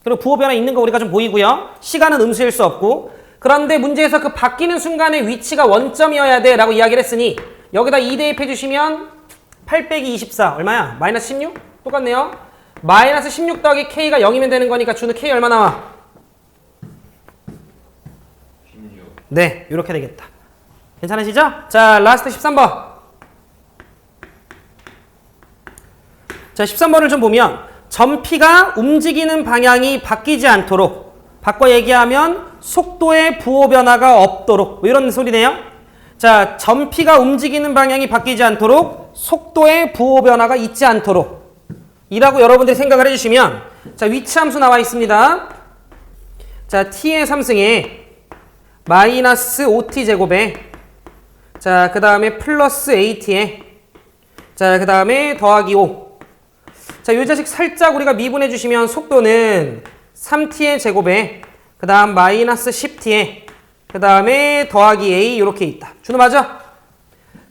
Speaker 1: 그리고 부호 변화 있는 거 우리가 좀 보이고요. 시간은 음수일 수 없고. 그런데 문제에서 그 바뀌는 순간에 위치가 원점이어야 돼 라고 이야기를 했으니 여기다 2 대입해 주시면 8 빼기 24 얼마야? 마이너스 16? 똑같네요. 마이너스 16 더하기 k가 0이면 되는 거니까 준우 k 얼마 나와?
Speaker 2: 16.
Speaker 1: 네, 이렇게 되겠다. 괜찮으시죠? 자, 라스트 13번. 자, 13번을 좀 보면 점 P가 움직이는 방향이 바뀌지 않도록 바꿔 얘기하면 속도의 부호 변화가 없도록 뭐 이런 소리네요. 자, 점 P가 움직이는 방향이 바뀌지 않도록 속도의 부호 변화가 있지 않도록 이라고 여러분들이 생각을 해주시면 자, 위치 함수 나와 있습니다. 자, t의 3승에 마이너스 5t 제곱에 자, 그 다음에 플러스 at에 자, 그 다음에 더하기 5. 자, 이 자식 살짝 우리가 미분해 주시면 속도는 3t의 제곱에 그 다음 마이너스 10t에 그 다음에 더하기 a 이렇게 있다. 준호 맞아?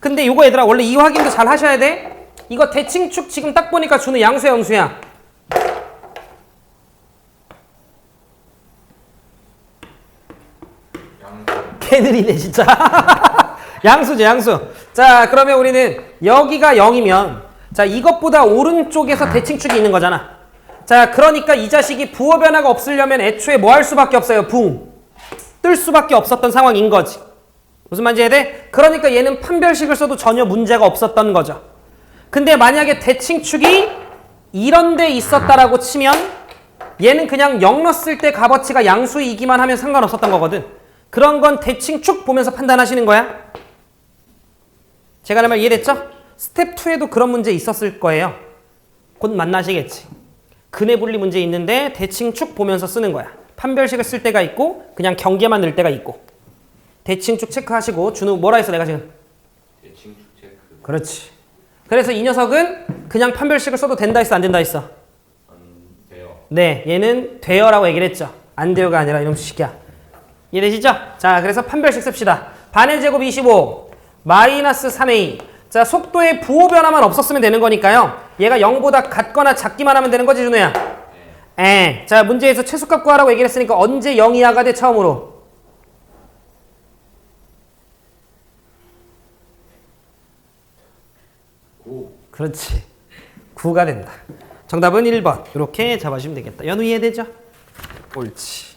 Speaker 1: 근데 이거 얘들아 원래 이 확인도 잘 하셔야 돼. 이거 대칭축 지금 딱 보니까 준호 양수야 음수야? 개느리네 진짜. 양수죠 양수. 자, 그러면 우리는 여기가 0이면 자, 이것보다 오른쪽에서 대칭축이 있는 거잖아. 자, 그러니까 이 자식이 부호 변화가 없으려면 애초에 뭐 할 수밖에 없어요? 붕. 뜰 수밖에 없었던 상황인 거지. 무슨 말인지 이해돼? 그러니까 얘는 판별식을 써도 전혀 문제가 없었던 거죠. 근데 만약에 대칭축이 이런 데 있었다라고 치면 얘는 그냥 0 넣었을 때 값어치가 양수이기만 하면 상관없었던 거거든. 그런 건 대칭축 보면서 판단하시는 거야. 제가 하는 말 이해됐죠? 스텝 2에도 그런 문제 있었을 거예요. 곧 만나시겠지. 근해 분리 문제 있는데 대칭축 보면서 쓰는 거야. 판별식을 쓸 때가 있고 그냥 경계만 넣을 때가 있고. 대칭축 체크하시고 준우 뭐라 했어 내가 지금?
Speaker 2: 대칭축 체크.
Speaker 1: 그렇지. 그래서 이 녀석은 그냥 판별식을 써도 된다 했어 안 된다 했어?
Speaker 2: 안 돼요.
Speaker 1: 네, 얘는 돼요라고 얘기를 했죠. 안 돼요가 아니라 이놈 새끼야. 이해되시죠? 자, 그래서 판별식 씁시다. 반의 제곱 25 마이너스 3a. 자, 속도의 부호 변화만 없었으면 되는 거니까요. 얘가 0보다 같거나 작기만 하면 되는 거지, 준호야? 네. 자, 문제에서 최소값 구하라고 얘기를 했으니까 언제 0 이하가 돼, 처음으로? 그렇지. 9가 된다. 정답은 1번. 이렇게 잡아주시면 되겠다. 연우 이해되죠? 옳지.